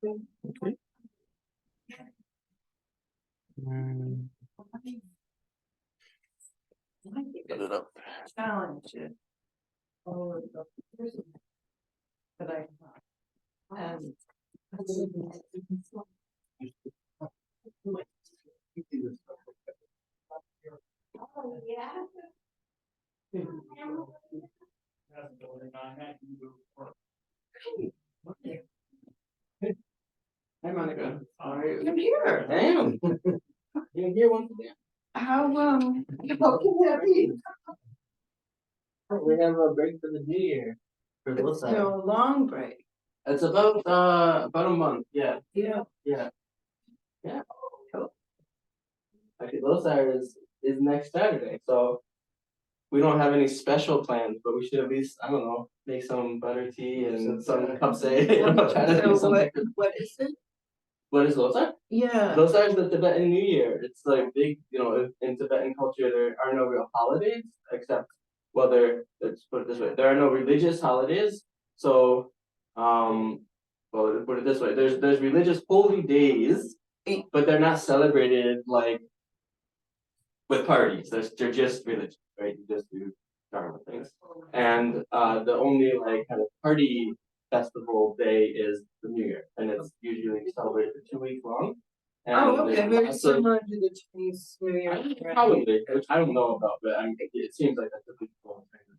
Okay. Get it up. Challenge it. Oh, the person that I and oh yeah. Hi, Monica. Sorry. I'm here. Damn. You're here once again. How can that be? We have a break for the New Year. For It's Losang. still a long break. It's about a month. Yeah. Yeah. Yeah. Yeah. Cool. Actually, Losang is next Saturday, so we don't have any special plans, but we should at least, I don't know, make some butter tea and some cups. Try to do something. What is it? What is Losang? Yeah. Losang is the Tibetan New Year. It's like big, in Tibetan culture, there are no real holidays except, well, let's put it this way, there are no religious holidays. So, well, let's put it this way, there's religious holy days, but they're not celebrated like with parties. They're just religious, right? You just do dharma things. And the only like kind of party festival day is the New Year, and it's usually celebrated for 2 weeks long. And okay, very similar to the Chinese New Year. Probably, which I don't know about, but it seems like that's a big thing.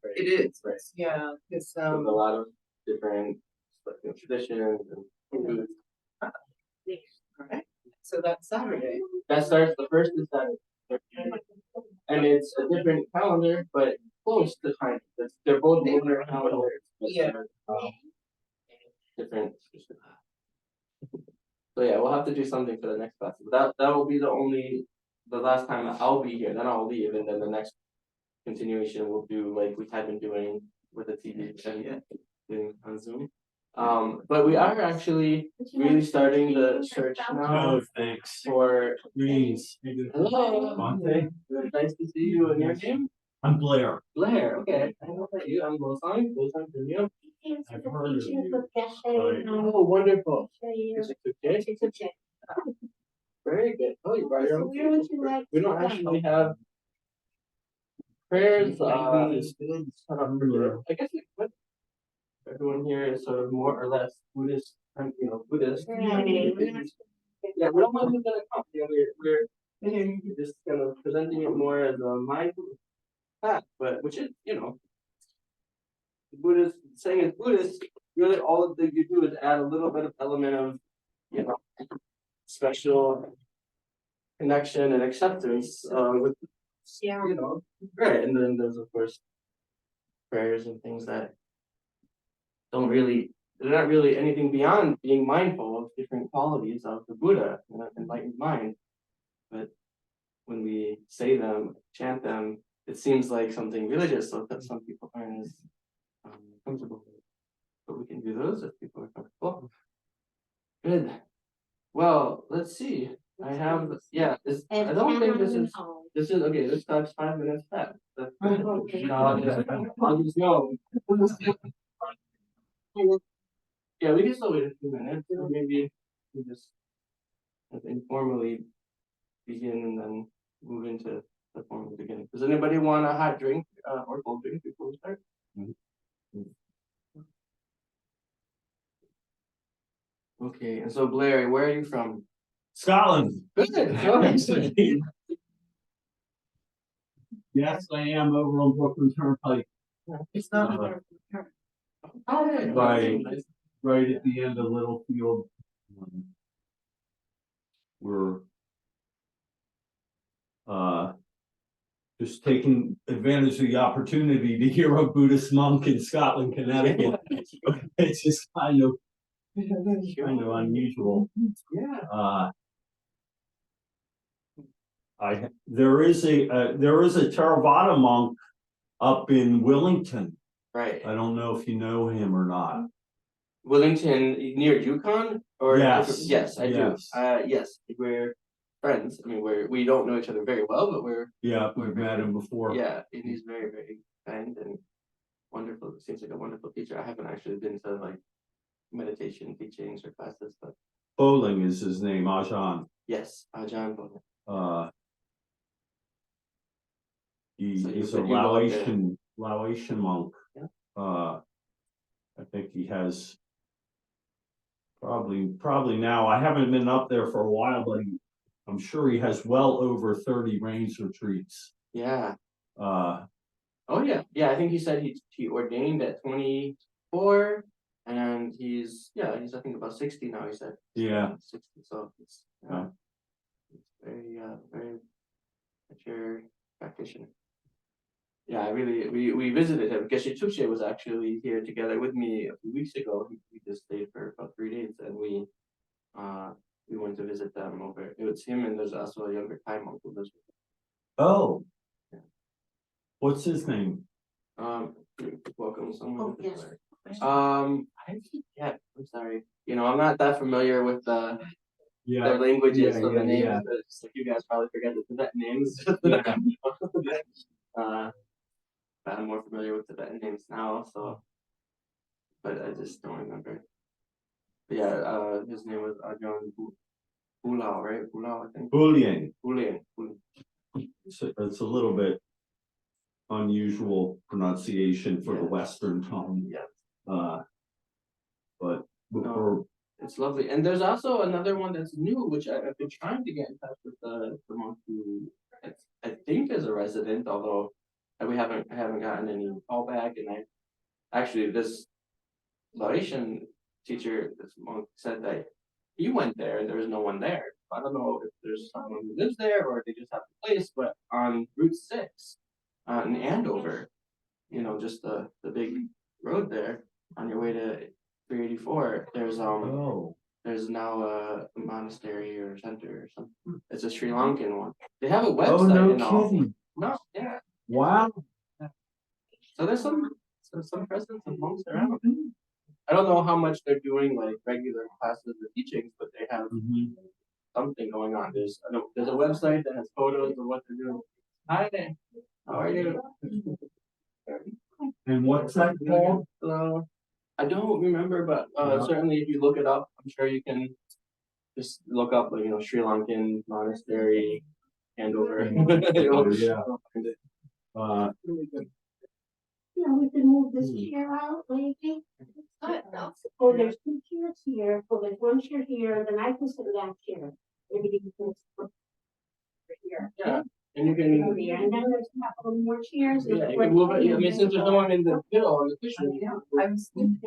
Right? It is, right? Yeah, because With a lot of different traditions and foods. Right. So that's Saturday. That starts the first is Saturday. And it's a different calendar, but close to time. They're both lunar calendars. Yeah. Different. So yeah, we'll have to do something for the next festival. That will be the last time I'll be here. Then I'll leave, and then the next continuation we'll do like we have been doing with the TV and doing on Zoom. But we are actually really starting the search now. Oh, thanks. For Greens. hello. Monte. Nice to see you. And your name? I'm Blair. Blair. Okay. I know that you. I'm Losang. Losang Donyo. I've heard of you. Oh, wonderful. Is it okay? Very good. Oh, you brought your own. We don't actually have prayers. Set up for, I guess everyone here is sort of more or less Buddhist, Buddhist. Yeah, we don't mind who's gonna come. We're just kind of presenting it more as a mindful path, but which is, Buddhist saying it's Buddhist, really all that you do is add a little bit of element of, special connection and acceptance with, right. And then there's of course prayers and things that they're not really anything beyond being mindful of different qualities of the Buddha, enlightened mind. But when we say them, chant them, it seems like something religious, so that some people aren't as comfortable with it. But we can do those if people are comfortable. Good. Well, let's see. I have, I don't think this is okay. This starts 5 minutes past. I'll just go. Yeah, we can still wait a few minutes. Or maybe we just informally begin and then move into the formal beginning. Does anybody want a hot drink or cold drink before we start? Okay, and so Blair, where are you from? Scotland. Good. Yes, I am over on Brooklyn Turnpike. It's not Right at the end of Littlefield. We're just taking advantage of the opportunity to hear a Buddhist monk in Scotland, Connecticut. It's just kind of unusual. Yeah. There is a Theravada monk up in Wellington. Right. I don't know if you know him or not. Wellington, near Yukon, or yes, yes, I do. Yes, we're friends. I mean, we don't know each other very well, but we've met him before. Yeah, and he's very, very kind and wonderful. Seems like a wonderful teacher. I haven't actually been to like meditation teachings or classes, but Bowling is his name, Ajahn. Yes, Ajahn Bono. So He's a you go up there. Laotian monk. Yeah. I think he has probably now, I haven't been up there for a while, but I'm sure he has well over 30 rains retreats. Yeah. Uh, Oh yeah. Yeah, I think he said he ordained at 24, and he's I think about 60 now. He said. yeah. 60. So it's Yeah. it's very mature practitioner. Yeah, we visited him. Geshe Chuche was actually here together with me a few weeks ago. We just stayed for about 3 days, and we went to visit them over. It was him, and there's also a younger Thai monk who lives with Oh. Yeah. What's his name? him. Welcome someone. Oh, yes. I forget. I'm sorry. I'm not that familiar with their Yeah. languages, so the names. Yeah. Just like you guys probably forget the Tibetan names. I'm more familiar with Tibetan names now, so. But I just don't remember. But yeah, his name was Ajahn Bulao, right? Bulao, I think. Bullion. Bulian. It's a little bit unusual pronunciation for the Yeah. Western tongue. Yeah. But No. It's lovely. And there's also another one that's new, which I've been trying to get in touch with the monk who I think is a resident, although I haven't gotten any callback. And this Laotian teacher, this monk, said that he went there and there was no one there. I don't know if there's someone who lives there or if they just have the place, but on Route 6 in Andover, just the big road there on your way to 384, there's now a monastery or center or something. It's a Sri Lankan one. They have a website. Oh, no and all. kidding. No, yeah. Wow. So there's some presence of monks around. I don't know how much they're doing like regular classes or teachings, but they have something going on. There's a website that has photos of what they're doing. Hi there. How are you? And what's that called? I don't remember, but certainly if you look it up, I'm sure you can just look up Sri Lankan monastery Andover. Yeah. We can move this chair out, maybe. Oh, there's 2 chairs here, so there's 1 chair here, then I can sit in that chair. Maybe you can sit here. Yeah, and you can. And then there's a couple more chairs. Yeah, you can move it. I mean, since there's no one in the middle on the cushion. I was thinking.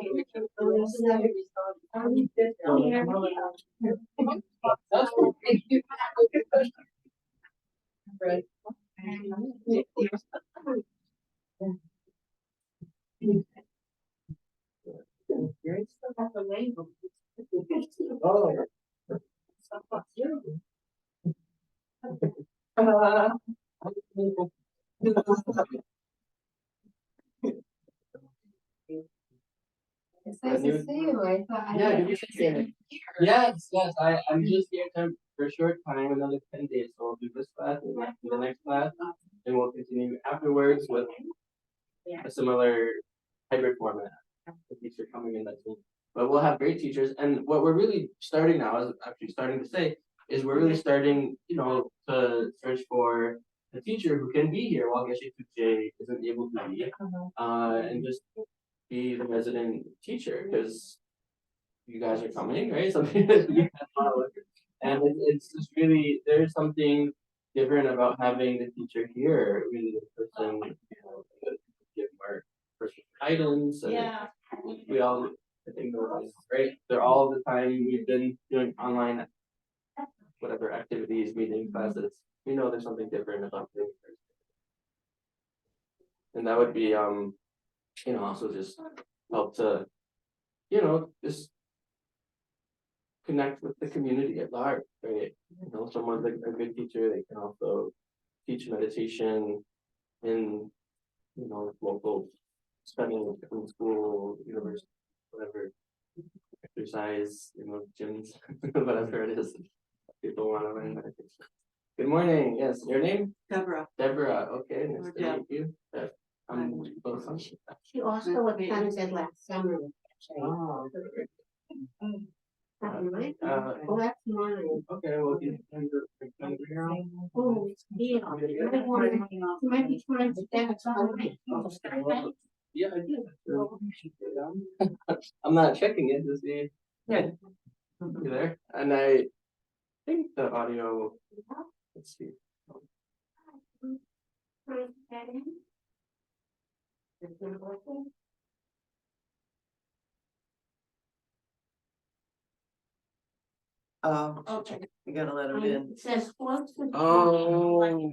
That's cool. Right. Oh. It's nice to see you. I thought. Yeah, good to see you. Yes. I'm just here for a short time, another 10 days. So I'll do this class and do the next class, and we'll continue afterwards with a similar hybrid format. The teacher coming in that soon. But we'll have great teachers, and what we're really starting now is actually starting to say is we're really starting, to search for a teacher who can be here while Geshe Tuche isn't able to be, and just be the resident teacher because you guys are coming, right? And it's just really there's something different about having the teacher here, really the person, give more personal items. And we all, I think, right? They're all the time we've been doing online, whatever activities, meetings, classes. We know there's something different about doing it. And that would be, also just help to, just connect with the community at large, right? Someone's like a good teacher, they can also teach meditation in, local spending in school, university, whatever, exercise, gyms, whatever it is. People want to learn meditation. Good morning. Yes, your name? Deborah. Deborah. Okay, nice to meet you. I'm Losang. She also attended last summer. Oh, Right? Oh, that's mine. Okay, well, you can do it. Oh, yeah. You might be trying to dance all night. Yeah, I did. I'm not checking it to see. Yeah. You there? And I think the audio, let's see. Oh, Okay. you gotta let him in. It says close to. Oh.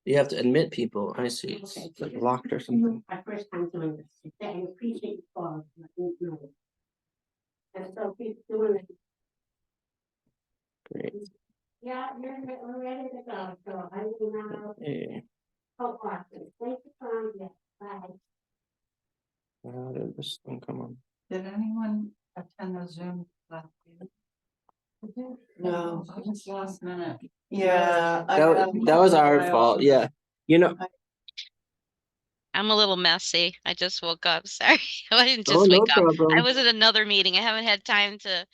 You have to admit people. I see. It's Okay. like locked or something. My first time doing this. I appreciate the call. And so keep doing it. Great. Yeah, we're ready to go. So I will now. Hey, Oh, awesome. Thank you for that. Bye. how did this thing come on? Did anyone attend the Zoom last week? No. Just last minute. Yeah. That was our fault. Yeah. You know, I'm a little messy. I just woke up. Sorry. I didn't oh, just no wake up. I problem. was at another meeting. I haven't had time to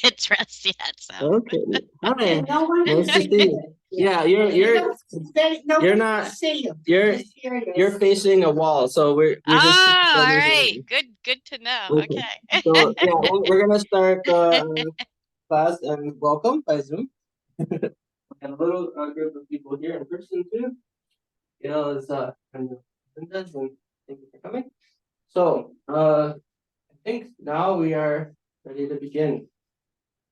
get dressed yet. So Okay. Hi. No one Nice to can see you. Yeah, you're not- See you. you're Just hear you. you're facing a wall, so we're just. oh, all right. Good to know. Okay. Okay. So yeah, we're gonna start class and welcome by Zoom. And a little group of people here in person too. You know, it's and Linda's and thank you for coming. So I think now we are ready to begin.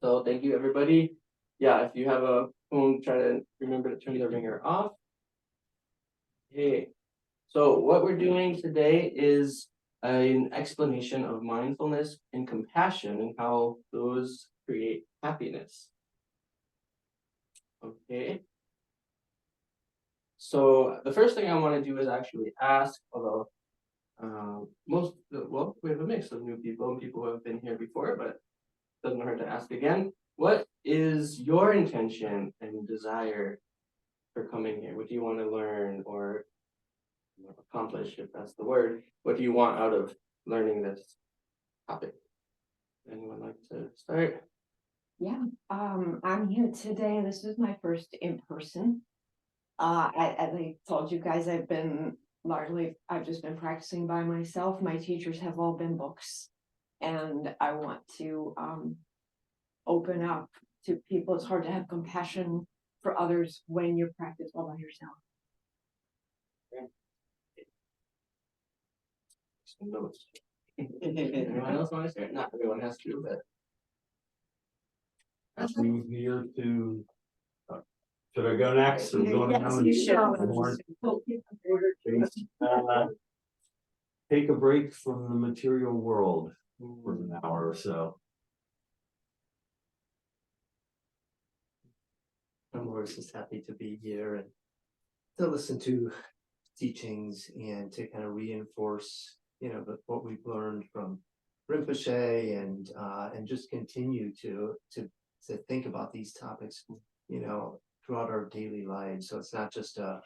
So thank you everybody. Yeah, if you have a phone, try to remember to turn the ringer off. Okay. So what we're doing today is an explanation of mindfulness and compassion and how those create happiness. Okay. So the first thing I want to do is actually ask, although we have a mix of new people and people who have been here before, but it doesn't hurt to ask again. What is your intention and desire for coming here? What do you want to learn or accomplish, if that's the word? What do you want out of learning this topic? Anyone like to start? Yeah, I'm here today. This is my first in person. As I told you guys, I've just been practicing by myself. My teachers have all been books. And I want to open up to people. It's hard to have compassion for others when you practice all by yourself. Some notes. Anyone else want to start? Not everyone has to, but. I'm here to. Should I go next? Or go Yes, down? you should. Take a break from the material world for an hour or so. I'm always just happy to be here and to listen to teachings and to kind of reinforce, what we've learned from Rinpoche and just continue to think about these topics, throughout our daily lives. So it's not just a,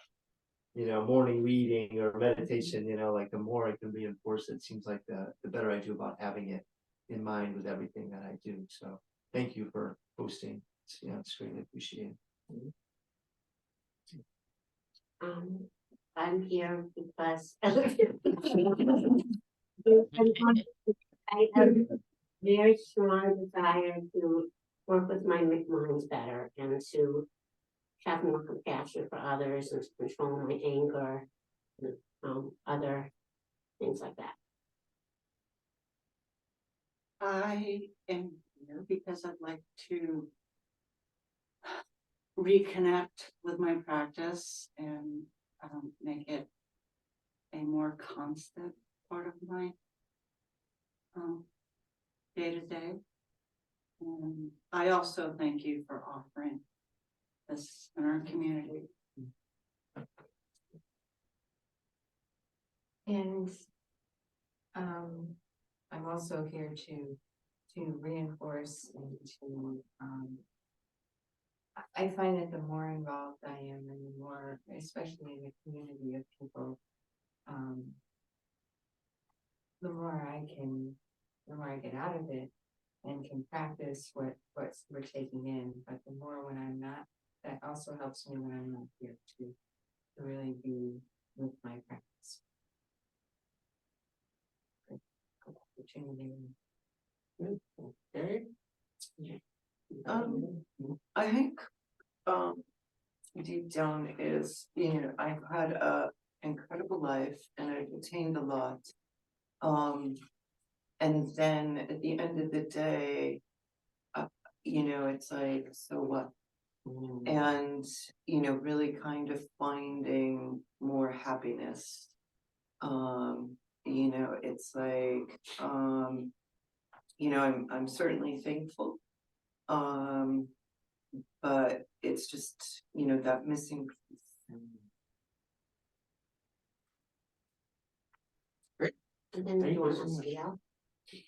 morning reading or meditation, like the more I can reinforce it, it seems like the better I do about having it in mind with everything that I do. So thank you for hosting. It's greatly appreciated. I'm here because I have a very strong desire to work with my minds better and to have more compassion for others and to control my anger and other things like that. I am here because I'd like to reconnect with my practice and make it a more constant part of my day to day. And I also thank you for offering this in our community. And I'm also here to reinforce and to I find that the more involved I am and the more, especially in the community of people, the more I get out of it. and can practice what we're taking in, but the more when I'm not, that also helps me when I'm not here to really be with my practice. Good opportunity. Okay. I think, deep down is, I've had a incredible life and I've attained a lot. And then at the end of the day, it's like, so what? And, really kind of finding more happiness. It's like, I'm certainly thankful. But it's just, that missing piece. And then Thank you you want so to much. scale.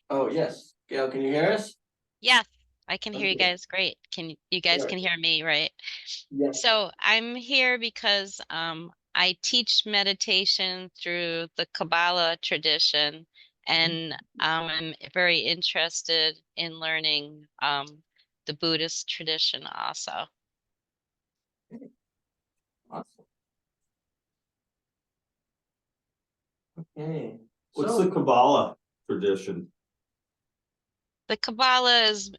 Oh, yes. Gail, can you hear us? Yes, I can hear you Okay. guys great. You guys Sure. can hear me, right? Yes. So I'm here because I teach meditation through the Kabbalah tradition, and I'm very interested in learning the Buddhist tradition also. Awesome. Okay. What's the Kabbalah tradition? The Kabbalah is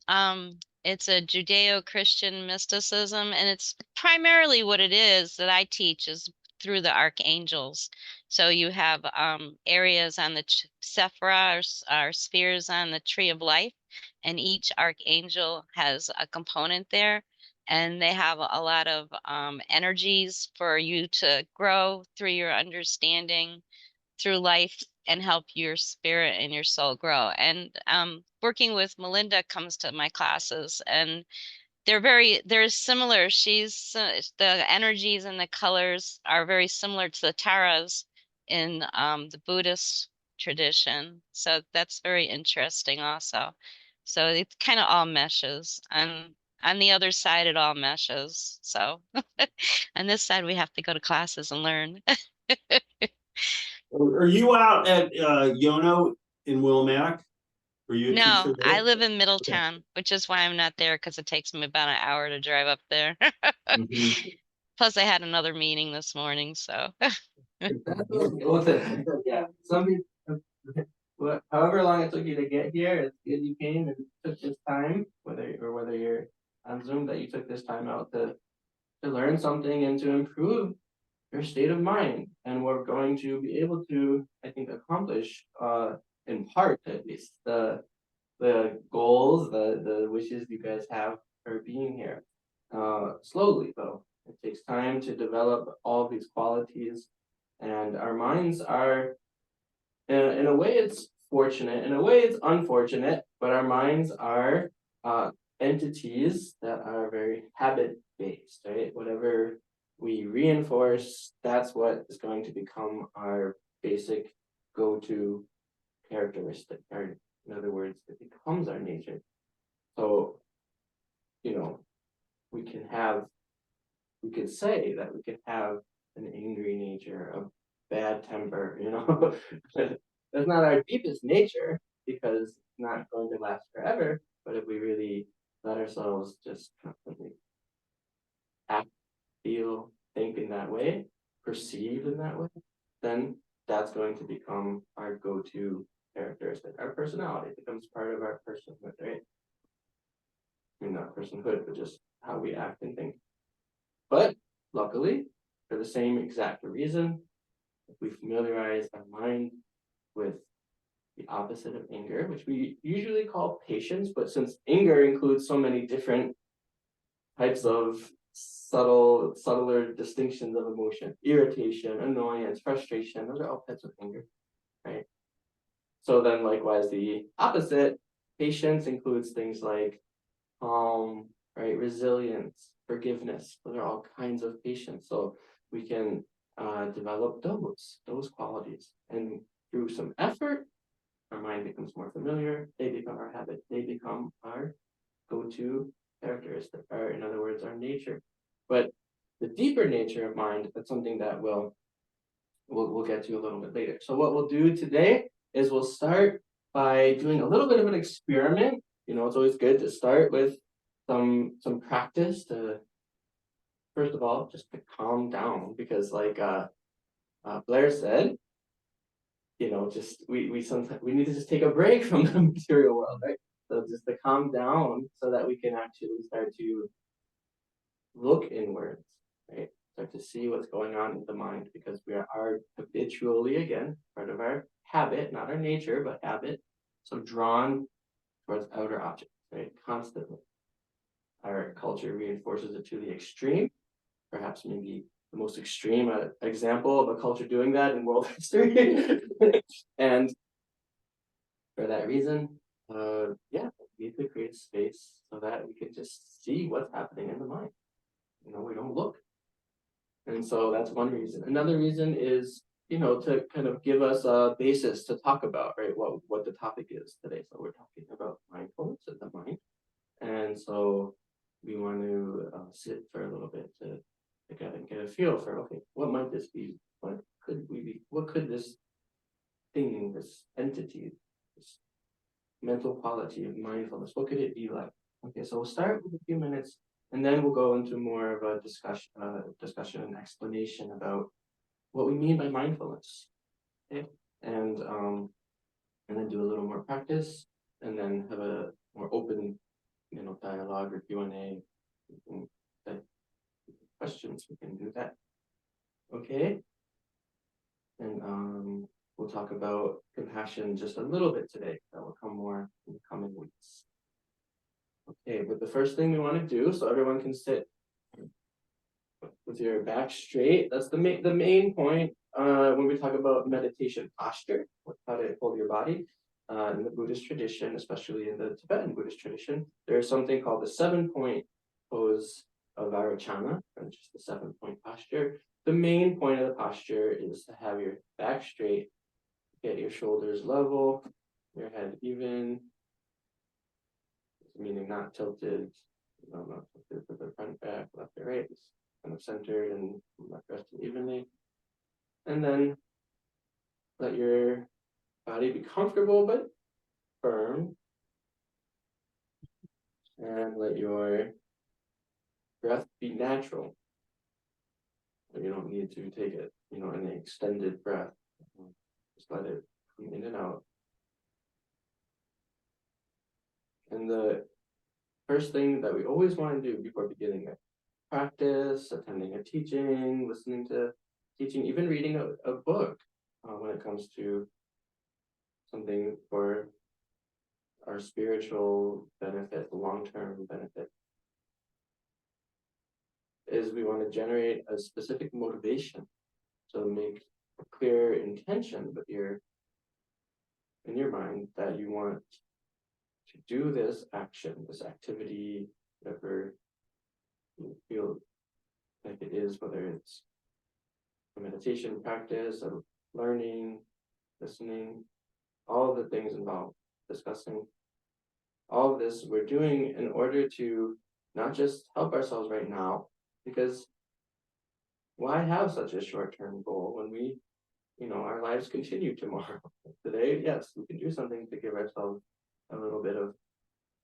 it's a Judeo-Christian mysticism, and it's primarily what it is that I teach is through the archangels. So you have areas on the Sephira or spheres on the tree of life, and each archangel has a component there, and they have a lot of energies for you to grow through your understanding through life and help your spirit and your soul grow. And working with Melinda comes to my classes, and they're similar. She's the energies and the colors are very similar to the taras in the Buddhist tradition. So that's very interesting also. So it kind of all meshes. And on the other side, it all meshes. So on this side, we have to go to classes and learn. Are you out at Yono in Wilmette? Are you a teacher No, I there? live in Middletown, which is why I'm not there because it takes me about an hour to drive up there. Mhm. Plus, I had another meeting this morning, so Yeah, however long it took you to get here, it's good you came and took this time, whether you're on Zoom, that you took this time out to learn something and to improve your state of mind. And we're going to be able to, I think, accomplish in part at least the goals, the wishes you guys have for being here. Slowly though. It takes time to develop all these qualities, and our minds are in a way it's fortunate, in a way it's unfortunate, but our minds are entities that are very habit based, right? Whatever we reinforce, that's what is going to become our basic go-to characteristic, or in other words, it becomes our nature. So, we could say that we could have an angry nature, a bad temper, That's not our deepest nature because it's not going to last forever. But if we really let ourselves just constantly act, feel, think in that way, perceive in that way, then that's going to become our go-to characteristic. Our personality becomes part of our personhood, right? I mean, not personhood, but just how we act and think. But luckily, for the same exact reason, if we familiarize our mind with the opposite of anger, which we usually call patience, but since anger includes so many different types of subtler distinctions of emotion, irritation, annoyance, frustration, those are all types of anger, right? So then likewise, the opposite, patience, includes things like calm, right? Resilience, forgiveness. Those are all kinds of patience. So we can develop those qualities. And through some effort, our mind becomes more familiar. They become our habit. They become our go-to characteristic, or in other words, our nature. But the deeper nature of mind, that's something that we'll get to a little bit later. So what we'll do today is we'll start by doing a little bit of an experiment it's always good to start with some practice to, first of all, just to calm down, because like Blair said, just we sometimes we need to just take a break from the material world, right? So just to calm down so that we can actually start to look inwards, right? Start to see what's going on in the mind, because we are habitually, again, part of our habit, not our nature, but habit. So drawn towards outer objects, right? Constantly. Our culture reinforces it to the extreme. Perhaps maybe the most extreme example of a culture doing that in world history. And for that reason, yeah, we need to create space so that we can just see what's happening in the mind. We don't look. And so that's one reason. Another reason is, to kind of give us a basis to talk about, right? What the topic is today. So we're talking about mindfulness of the mind. And so we want to sit for a little bit to get a feel for, okay, what might this be? What could we be? What could this thing, this entity, this mental quality of mindfulness, what could it be like? Okay, so we'll start with a few minutes, and then we'll go into more of a discussion and explanation about what we mean by mindfulness. Okay, and then do a little more practice, and then have a more open, dialogue or Q&A. Questions, we can do that. Okay, and we'll talk about compassion just a little bit today. That will come more in the coming weeks. Okay, but the first thing we want to do, so everyone can sit with your back straight. That's the main point when we talk about meditation posture, how to hold your body. In the Buddhist tradition, especially in the Tibetan Buddhist tradition, there's something called the 7-point pose of Varachana, which is the 7-point posture. The main point of the posture is to have your back straight, get your shoulders level, your head even, meaning not tilted, not tilted to the front, back, left or right, it's kind of centered and left resting evenly. And then let your body be comfortable but firm. And let your breath be natural. You don't need to take it, an extended breath. Just let it come in and out. And the first thing that we always want to do before beginning a practice, attending a teaching, listening to teaching, even reading a book, when it comes to something for our spiritual benefit, long-term benefit, is we want to generate a specific motivation. So make a clear intention in your mind that you want to do this action, this activity, whatever you feel like it is, whether it's a meditation practice, a learning, listening, all of the things involved, discussing. All of this we're doing in order to not just help ourselves right now, because why have such a short-term goal when we, our lives continue tomorrow? Today, yes, we can do something to give ourselves a little bit of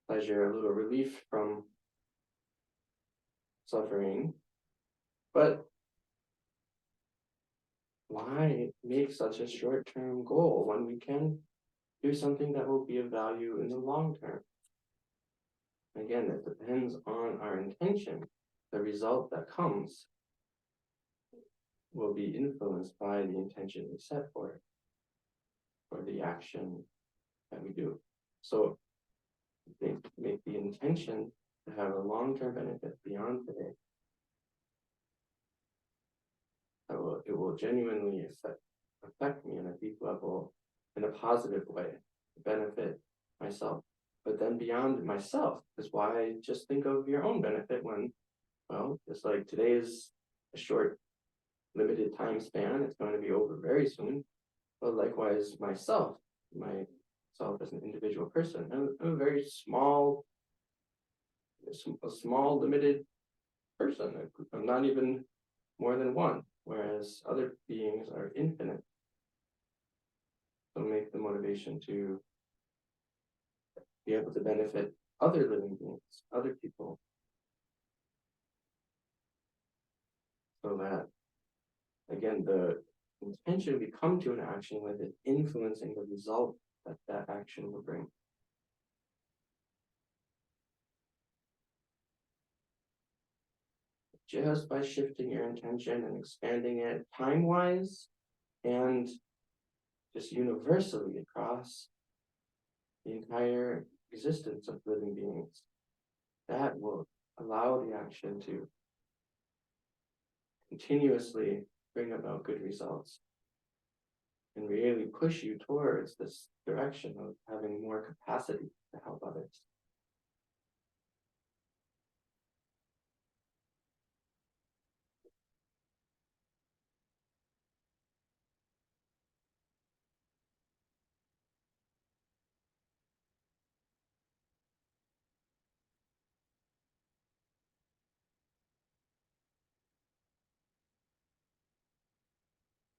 pleasure, a little relief from suffering. But why make such a short-term goal when we can do something that will be of value in the long term? Again, it depends on our intention. The result that comes will be influenced by the intention we set for it, for the action that we do. So make the intention to have a long-term benefit beyond today. It will genuinely affect me on a deep level in a positive way, benefit myself. But then beyond myself is why just think of your own benefit when, well, it's like today is a short, limited time span. It's going to be over very soon. But likewise, myself as an individual person, I'm a very small, limited person. I'm not even more than one, whereas other beings are infinite. So make the motivation to be able to benefit other living beings, other people. So that, again, the intention we come to an action with is influencing the result that that action will bring. Just by shifting your intention and expanding it time-wise and just universally across the entire existence of living beings, that will allow the action to continuously bring about good results and really push you towards this direction of having more capacity to help others.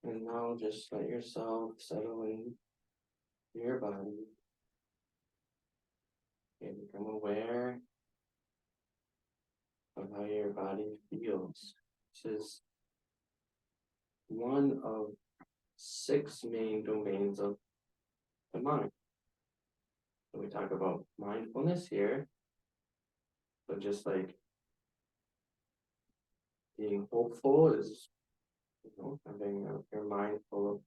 And now just let yourself settle in your body and become aware of how your body feels. This is one of 6 main domains of the mind. So we talk about mindfulness here. So just like being hopeful is, having your mind full of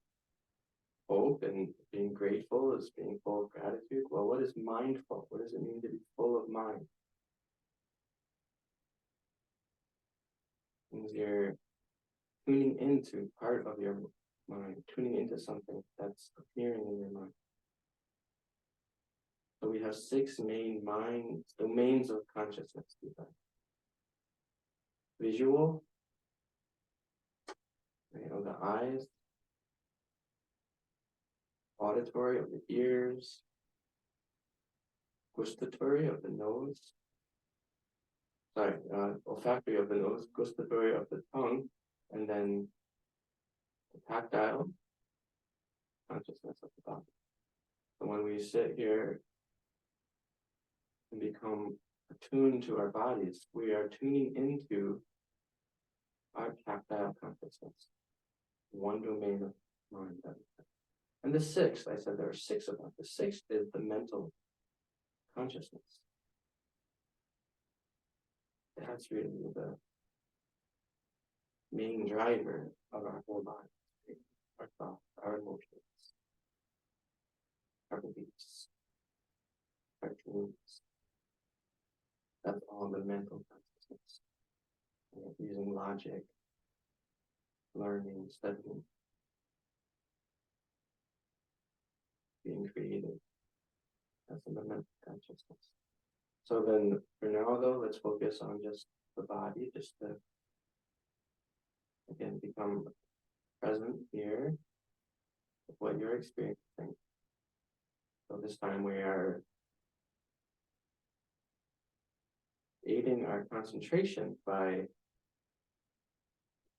hope, and being grateful is being full of gratitude. Well, what is mindful? What does it mean to be full of mind? It means you're tuning into part of your mind, tuning into something that's appearing in your mind. So we have 6 main domains of consciousness. Visual, the eyes. Auditory, of the ears. Gustatory, of the nose. Olfactory, of the nose. Gustatory, of the tongue. And then the tactile consciousness of the body. So when we sit here and become attuned to our bodies, we are tuning into our tactile consciousness, one domain of mind. And the 6th, I said there are 6 of them. The 6th is the mental consciousness. That's really the main driver of our whole body, our thoughts, our emotions, our beliefs, our dreams. That's all the mental consciousness. Using logic, learning, studying, being creative. That's the mental consciousness. So then, for now though, let's focus on just the body, just to, again, become present here with what you're experiencing. So this time we are aiding our concentration by,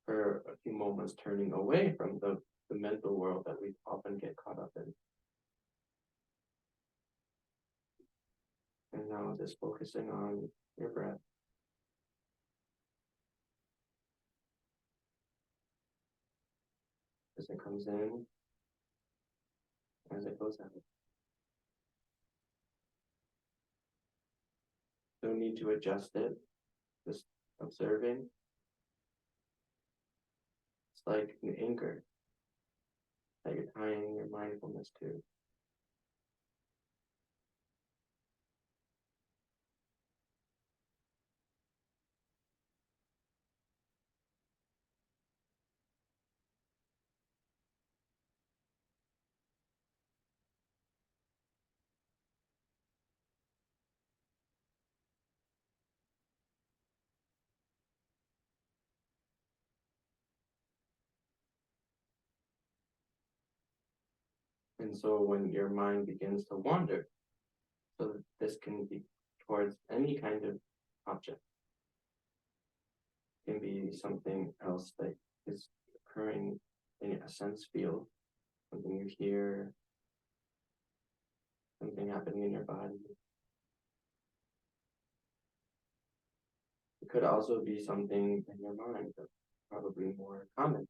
for a few moments, turning away from the mental world that we often get caught up in. And now just focusing on your breath. As it comes in, as it goes out. No need to adjust it, just observing. It's like an anchor that you're tying your mindfulness to. And so when your mind begins to wander, so this can be towards any kind of object. It can be something else that is occurring in a sense field, something you hear, something happening in your body, could also be something in your mind that's probably more common.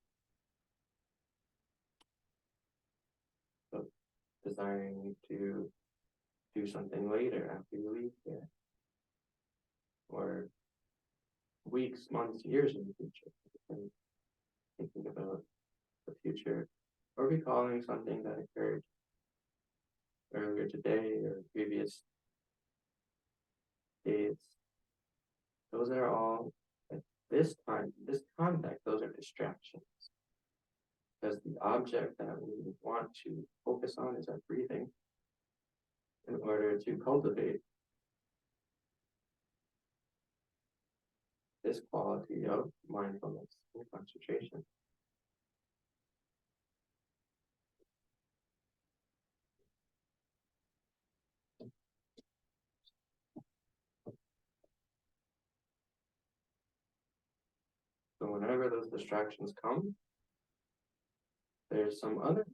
So desiring to do something later after you leave here, or weeks, months, years in the future, and thinking about the future, or recalling something that occurred earlier today or previous days. Those are all, at this time, this context, those are distractions. Because the object that we want to focus on is our breathing in order to cultivate this quality of mindfulness and concentration. So whenever those distractions come, there's some other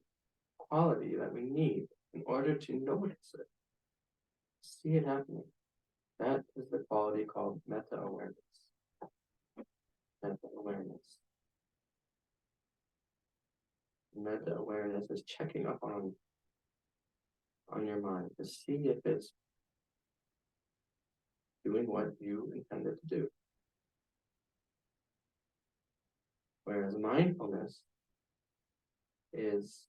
quality that we need in order to notice it, see it happening. That is the quality called meta-awareness. Meta-awareness. Meta-awareness is checking up on your mind to see if it's doing what you intended to do. Whereas mindfulness is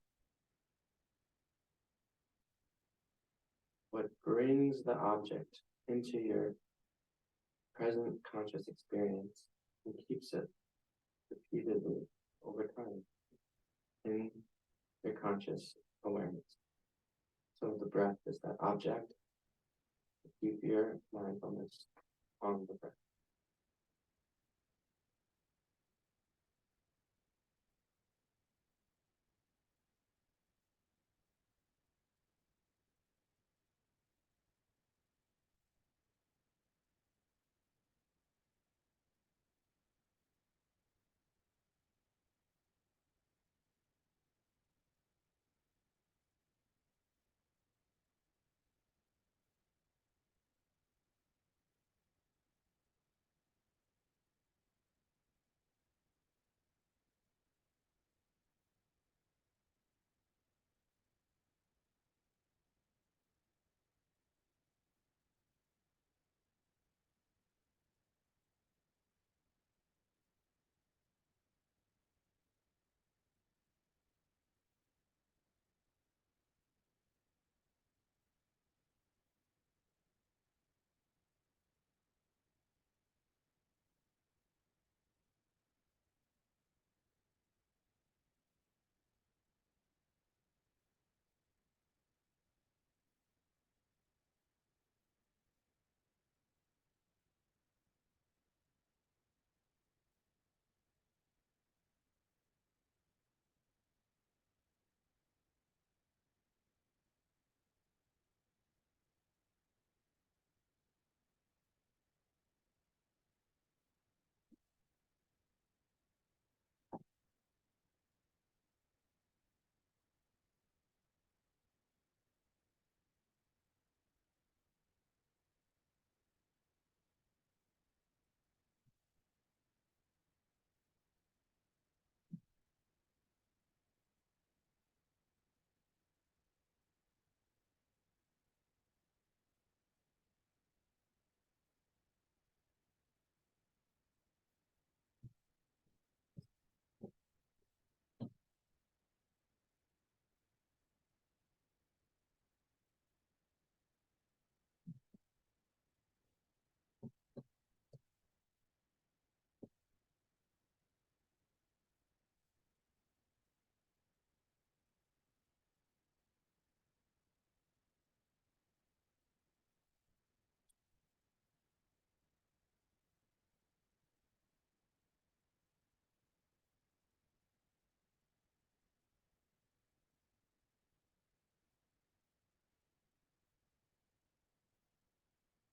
what brings the object into your present conscious experience and keeps it repeatedly over time in your conscious awareness. So the breath is that object to keep your mindfulness on the breath.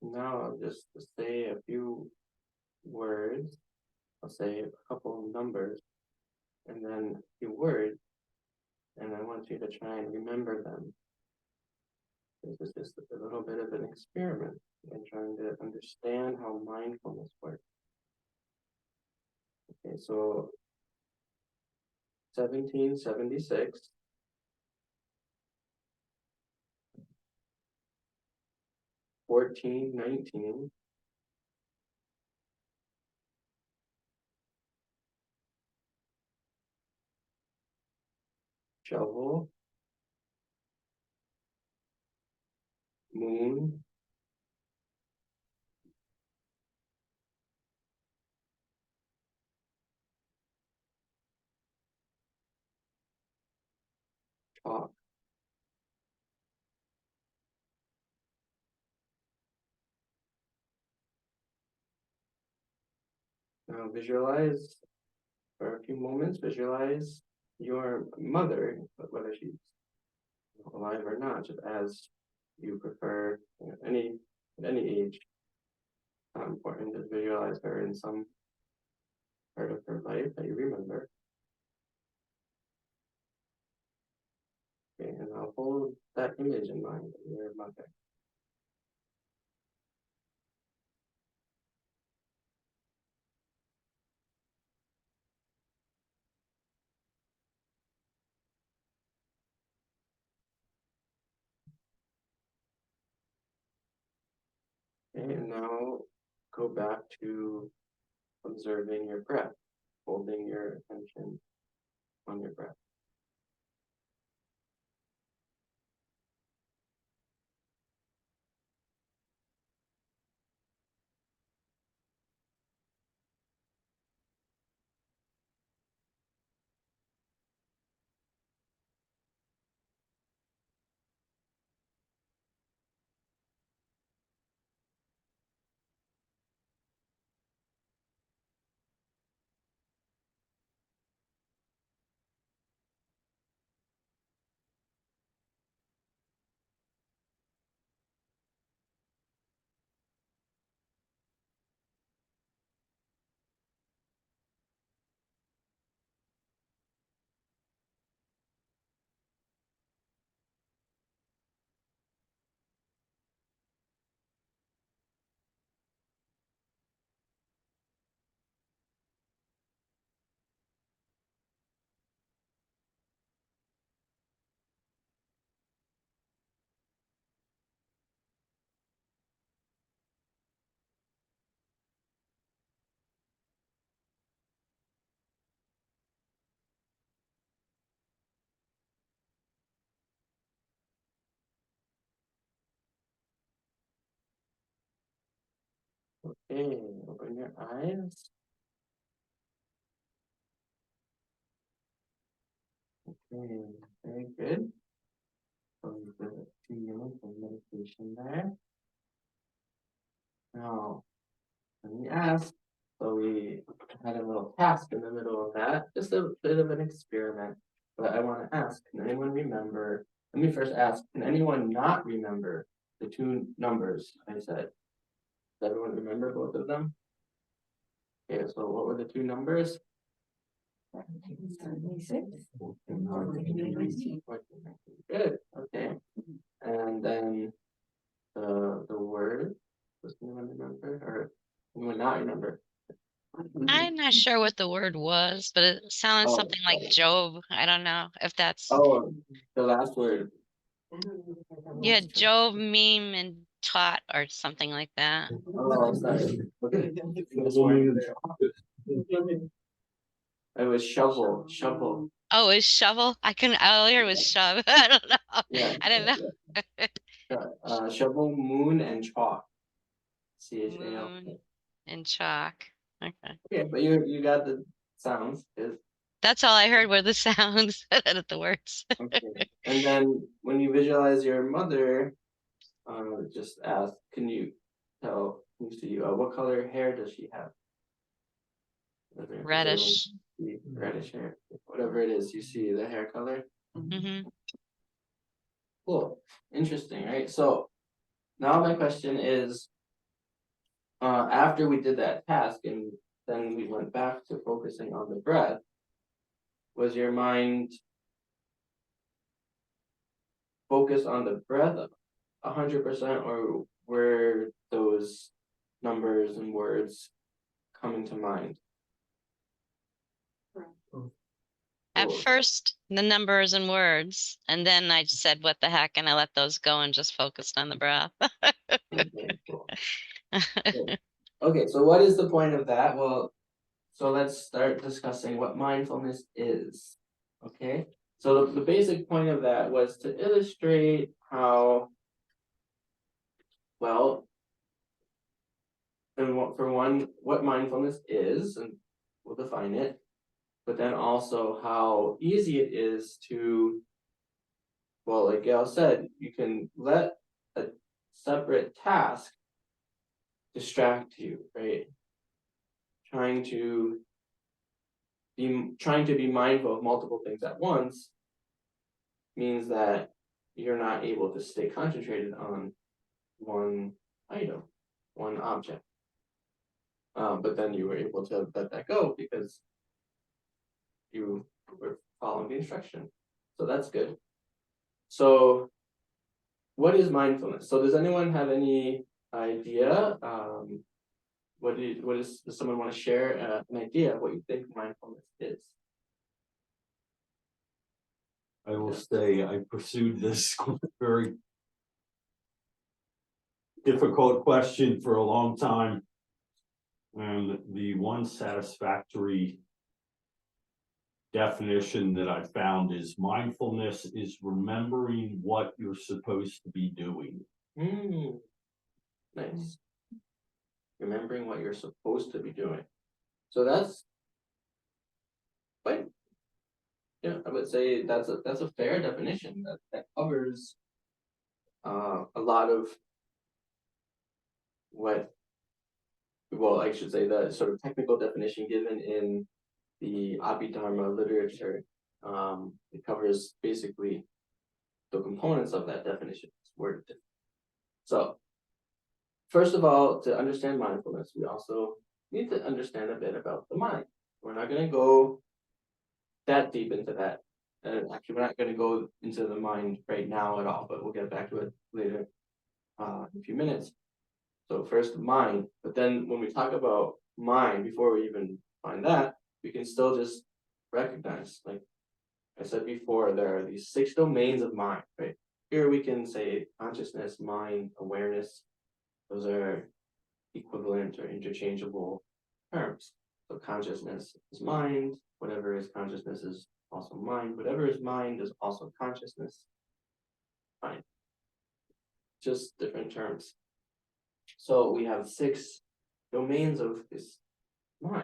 Now I'll just say a few words. I'll say a couple of numbers and then a few words, and I want you to try and remember them. This is just a little bit of an experiment in trying to understand how mindfulness works. Okay, so 1776. Fourteen, 19. Shovel. Moon. Chalk. Now visualize for a few moments, visualize your mother, whether she's alive or not, just as you prefer, at any age. Not important to visualize her in some part of her life that you remember. Okay, and I'll hold that image in mind of your mother. Okay, and now go back to observing your breath, holding your attention on your breath. Okay, open your eyes. Okay, very good. So you did a 2 minutes of meditation there. Now, let me ask. So we had a little task in the middle of that, just a bit of an experiment. But I want to ask, can anyone remember? Let me first ask, can anyone not remember the two numbers I said? Does everyone remember both of them? Okay, so what were the two numbers? 76. Good, okay. And then the word, does anyone remember or anyone not remember? I'm not sure what the word was, but it sounded Oh, something like Job. I don't know if that's oh, the last word. yeah, Job, meme, and taught or something like that. Oh, sorry. Okay. This one. It was shovel, shovel. Oh, is shovel? I couldn't. All I heard was shove. I don't know. Yeah. I don't know. Shovel, moon, and chalk. CHAL. Moon and chalk. Okay. Okay, but you got the sounds. That's all I heard were the sounds, not the words. Okay. And then when you visualize your mother, just ask, can you see what color hair does she have? Is there Reddish. reddish hair? Whatever it is, you see the hair color. Mm-hmm. Cool. Interesting, right? So now my question is, after we did that task and then we went back to focusing on the breath, was your mind focused on the breath 100%, or were those numbers and words coming to mind? At first, the numbers and words, and then I said, what the heck, and I let those go and just focused on the breath. Okay, cool. Okay, so what is the point of that? Well, so let's start discussing what mindfulness is. Okay, so the basic point of that was to illustrate how, well, and for one, what mindfulness is, and we'll define it, but then also how easy it is to, well, like Gail said, you can let a separate task distract you, right? Trying to be mindful of multiple things at once means that you're not able to stay concentrated on one item, one object. But then you were able to let that go because you were following the instruction. So that's good. So what is mindfulness? So does anyone have any idea? Does someone want to share an idea of what you think mindfulness is? I will say I pursued this very difficult question for a long time. And the one satisfactory definition that I found is mindfulness is remembering what you're supposed to be doing. Nice. Remembering what you're supposed to be doing. So that's quite, yeah, I would say that's a fair definition that covers a lot of what, well, I should say the sort of technical definition given in the Abhidharma literature. It covers basically the components of that definition. It's worded different. So first of all, to understand mindfulness, we also need to understand a bit about the mind. We're not going to go that deep into that. And actually, we're not going to go into the mind right now at all, but we'll get back to it later in a few minutes. So first, mind. But then when we talk about mind, before we even find that, we can still just recognize, like I said before, there are these 6 domains of mind, right? Here we can say consciousness, mind, awareness. Those are equivalent or interchangeable terms. So consciousness is mind, whatever is consciousness is also mind, whatever is mind is also consciousness. Fine. Just different terms. So we have 6 domains of this mind.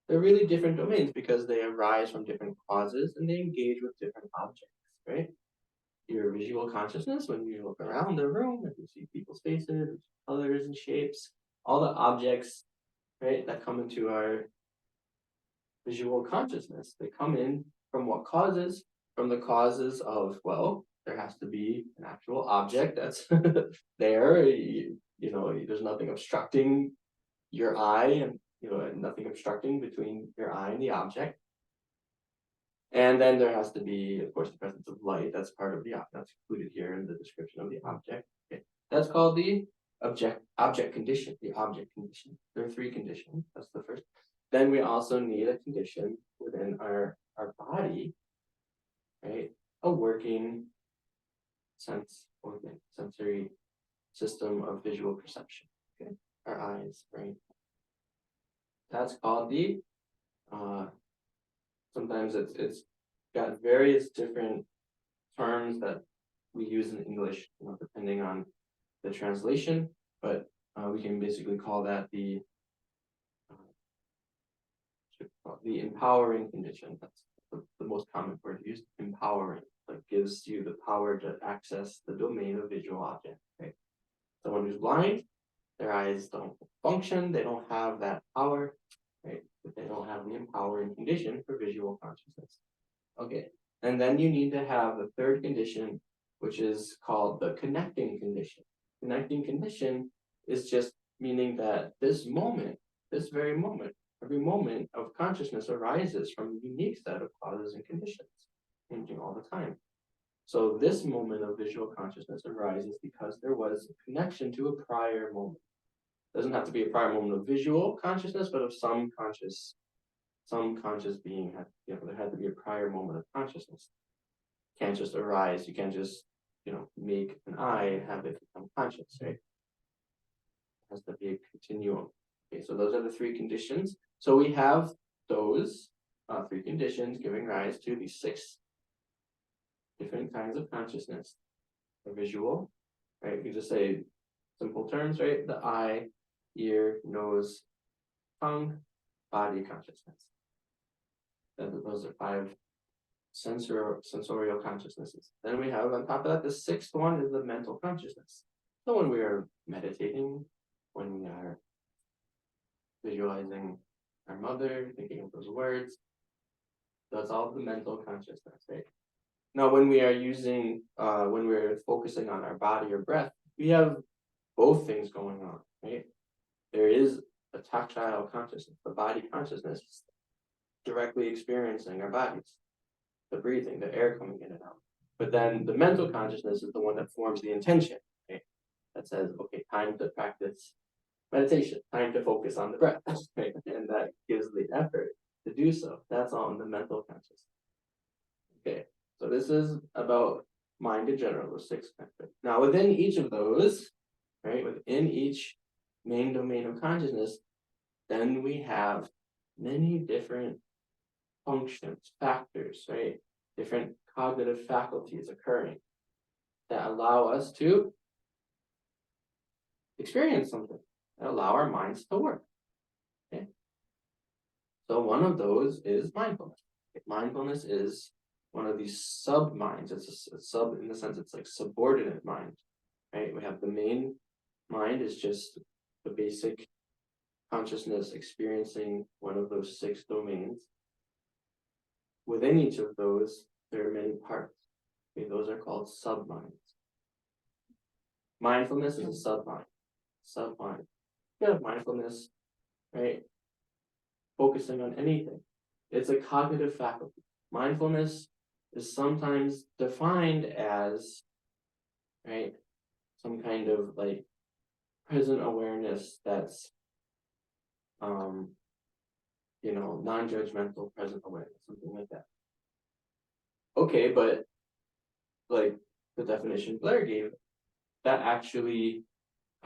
They're really different domains because they arise from different causes and they engage with different objects, right? Your visual consciousness, when you look around the room and you see people's faces, colors and shapes, all the objects, right, that come into our visual consciousness, they come in from what causes? From the causes of, well, there has to be an actual object that's there. You know, there's nothing obstructing your eye and, you know, nothing obstructing between your eye and the object. And then there has to be, of course, the presence of light. That's part of the object. That's included here in the description of the object. Okay. That's called the object condition, the object condition. There are 3 conditions. That's the first. Then we also need a condition within our body, right? A working sensory system of visual perception. Okay, our eyes, brain. That's called the sometimes it's got various different terms that we use in English, you know, depending on the translation, but we can basically call that the empowering condition. That's the most common word used, empowering. Like gives you the power to access the domain of visual object. Right? Someone who's blind, their eyes don't function, they don't have that power, right? But they don't have the empowering condition for visual consciousness. Okay, and then you need to have the 3rd condition, which is called the connecting condition. Connecting condition is just meaning that this moment, this very moment, every moment of consciousness arises from a unique set of causes and conditions, changing all the time. So this moment of visual consciousness arises because there was a connection to a prior moment. It doesn't have to be a prior moment of visual consciousness, but of some conscious some conscious being had, there had to be a prior moment of consciousness. Can't just arise. You can't just, make an I have it become conscious, right? It has to be a continuum. Okay, so those are the three conditions. So we have those three conditions giving rise to these 6 different kinds of consciousness. The visual, right? You just say simple terms, right? The eye, ear, nose, tongue, body consciousness. Those are 5 sensorial consciousnesses. Then we have on top of that, the 6th one is the mental consciousness. So when we are meditating, when we are visualizing our mother, thinking of those words, that's all the mental consciousness, right? Now, when we are when we're focusing on our body or breath, we have both things going on, right? There is a tactile consciousness, the body consciousness, directly experiencing our bodies, the breathing, the air coming in and out. But then the mental consciousness is the one that forms the intention, right? That says, okay, time to practice meditation, time to focus on the breath, right? And that gives the effort to do so. That's all in the mental consciousness. Okay, so this is about mind in general, those 6 factors. Now, within each of those, right, within each main domain of consciousness, then we have many different functions, factors, right? Different cognitive faculties occurring that allow us to experience something, that allow our minds to work. Okay. So one of those is mindfulness. Mindfulness is one of these sub-minds. It's a sub in the sense it's like subordinate mind, right? We have the main mind is just the basic consciousness experiencing one of those 6 domains. Within each of those, there are many parts. Okay, those are called sub-minds. Mindfulness is a sub-mind. Sub-mind. You have mindfulness, right? Focusing on anything. It's a cognitive faculty. Mindfulness is sometimes defined as, right, some kind of like present awareness that's non-judgmental present awareness, something like that. Okay, but like the definition Blair gave, that actually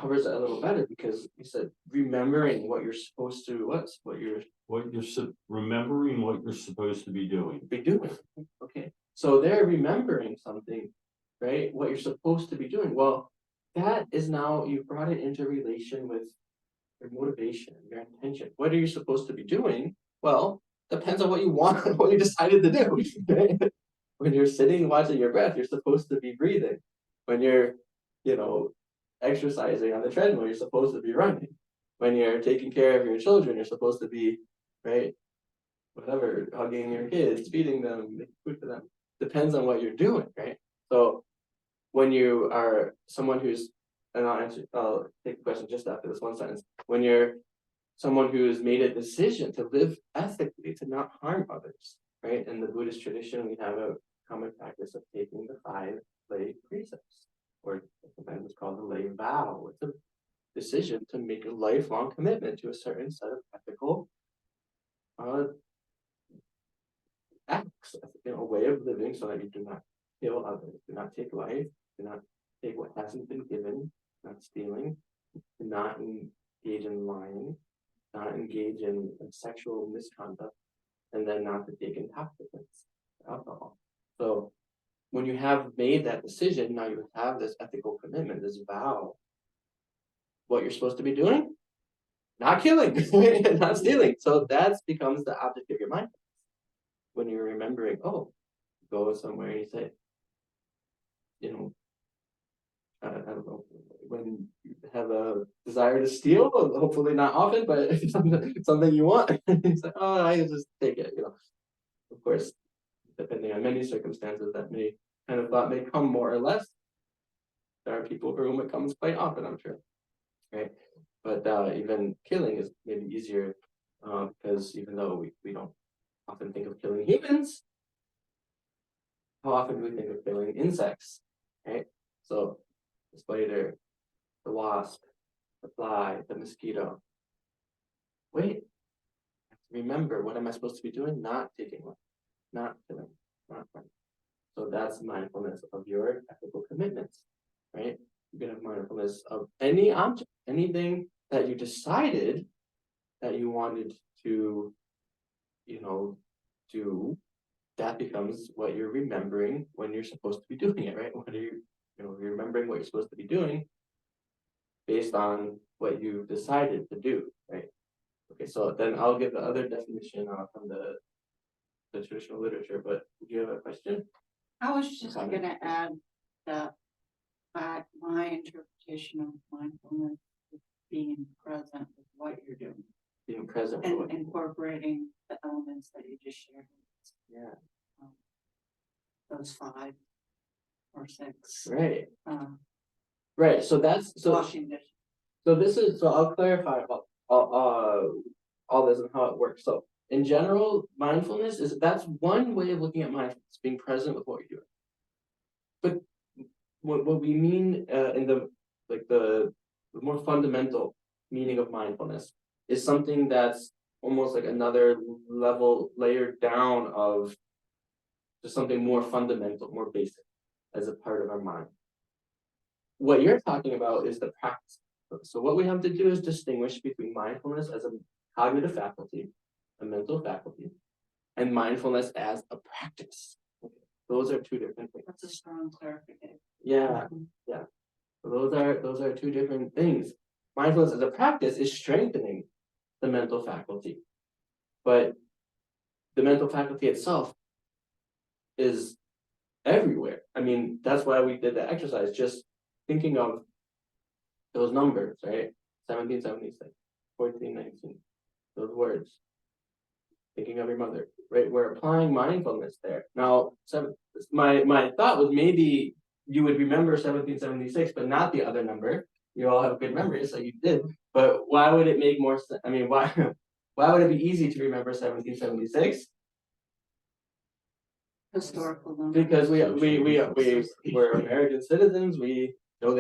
covers it a little better because he said remembering what you're supposed to Remembering what you're supposed to be doing. Okay, so they're remembering something, right? What you're supposed to be doing. Well, that is now you've brought it into relation with your motivation, your intention. What are you supposed to be doing? Well, depends on what you want, what you decided to do. Right? When you're sitting watching your breath, you're supposed to be breathing. When you're, exercising on the treadmill, you're supposed to be running. When you're taking care of your children, you're supposed to be, right, whatever, hugging your kids, feeding them, making food for them. Depends on what you're doing, right? So when you are someone who's, and I'll take the question just after this one sentence. When you're someone who's made a decision to live ethically, to not harm others, right? In the Buddhist tradition, we have a common practice of taking the 5 lay precepts, or sometimes it's called the lay vow. It's a decision to make a lifelong commitment to a certain set of ethical acts, a way of living so that you do not kill others, do not take life, do not take what hasn't been given, not stealing, do not engage in lying, not engage in sexual misconduct, and then not to take intoxicants, alcohol. So when you have made that decision, now you have this ethical commitment, this vow. What you're supposed to be doing? Not killing, not stealing. So that becomes the object of your mind. When you're remembering, go somewhere and you say, I don't know, when you have a desire to steal, hopefully not often, but it's something you want, it's like, I just take it, Of course, depending on many circumstances, that thought may come more or less. There are people for whom it comes quite often, I'm sure, right? But even killing is maybe easier because even though we don't often think of killing humans, how often do we think of killing insects, right? So the spider, the wasp, the fly, the mosquito. Wait, remember what am I supposed to be doing? Not taking one, not killing, not running. So that's mindfulness of your ethical commitments, right? You can have mindfulness of any object, anything that you decided that you wanted to, do. That becomes what you're remembering when you're supposed to be doing it, right? What are you're remembering what you're supposed to be doing based on what you decided to do, right? Okay, so then I'll give the other definition from the traditional literature, but do you have a question? I was just Comment. gonna add that my interpretation of mindfulness is being present with what you're doing Being present. and incorporating the elements that you just shared. Yeah. Those 5 or 6. Right. Uh, Right. So that's washing dishes. So I'll clarify all this and how it works. So in general, mindfulness that's one way of looking at mindfulness, being present with what you're doing. But what we mean in the more fundamental meaning of mindfulness is something that's almost like another layer down of just something more fundamental, more basic, as a part of our mind. What you're talking about is the practice. So what we have to do is distinguish between mindfulness as a cognitive faculty, a mental faculty, and mindfulness as a practice. Okay. Those are two different things. That's a strong clarification. Yeah. So those are two different things. Mindfulness as a practice is strengthening the mental faculty, but the mental faculty itself is everywhere. I mean, that's why we did the exercise, just thinking of those numbers, right? 1776, 1419, those words. Thinking of your mother, right? We're applying mindfulness there. Now, my thought was maybe you would remember 1776, but not the other number. You all have good memories, so you did. But why would it make more sense? I mean, why would it be easy to remember 1776? Historical numbers. Because we're American citizens. We know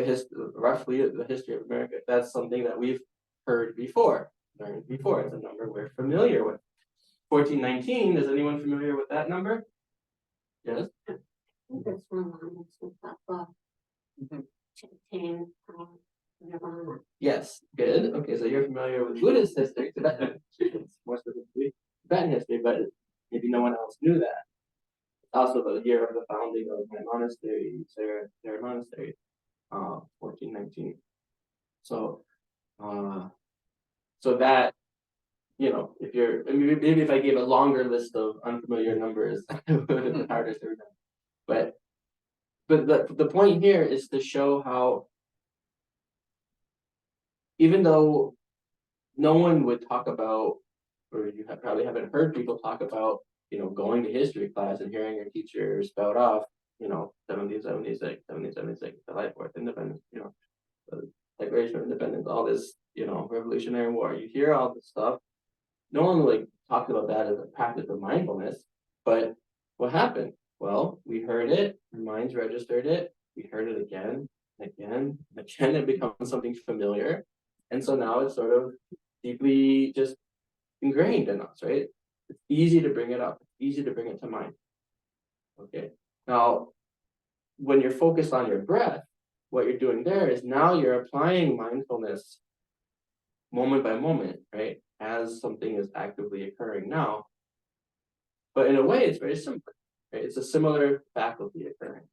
roughly the history of America. That's something that we've heard before, learned before. It's a number we're familiar with. 1419. Is anyone familiar with that number? Yes. That's one line, it's that book. Nirvana. Yes. Good. Okay, so you're familiar with Buddhist history, Tibetan history, more specifically Tibetan history, but maybe no one else knew that. Also, the year of the founding of my monastery, their monastery, 1419. So, so that, if you're, maybe if I gave a longer list of unfamiliar numbers, it would have been harder to remember. But the point here is to show how, even though no one would talk about, or you probably haven't heard people talk about, going to history class and hearing your teacher spout off, 1776, 1776, July 4th, independence, the Declaration of Independence, all this, Revolutionary War. You hear all this stuff. No one talked about that as a practice of mindfulness, but what happened? Well, we heard it, our minds registered it, we heard it again, again, again, it becomes something familiar. And so now it's sort of deeply just ingrained in us, right? It's easy to bring it up, it's easy to bring it to mind. Okay. Now, when you're focused on your breath, what you're doing there is now you're applying mindfulness moment by moment, right? As something is actively occurring now. But in a way, it's very similar, right? It's a similar faculty occurring.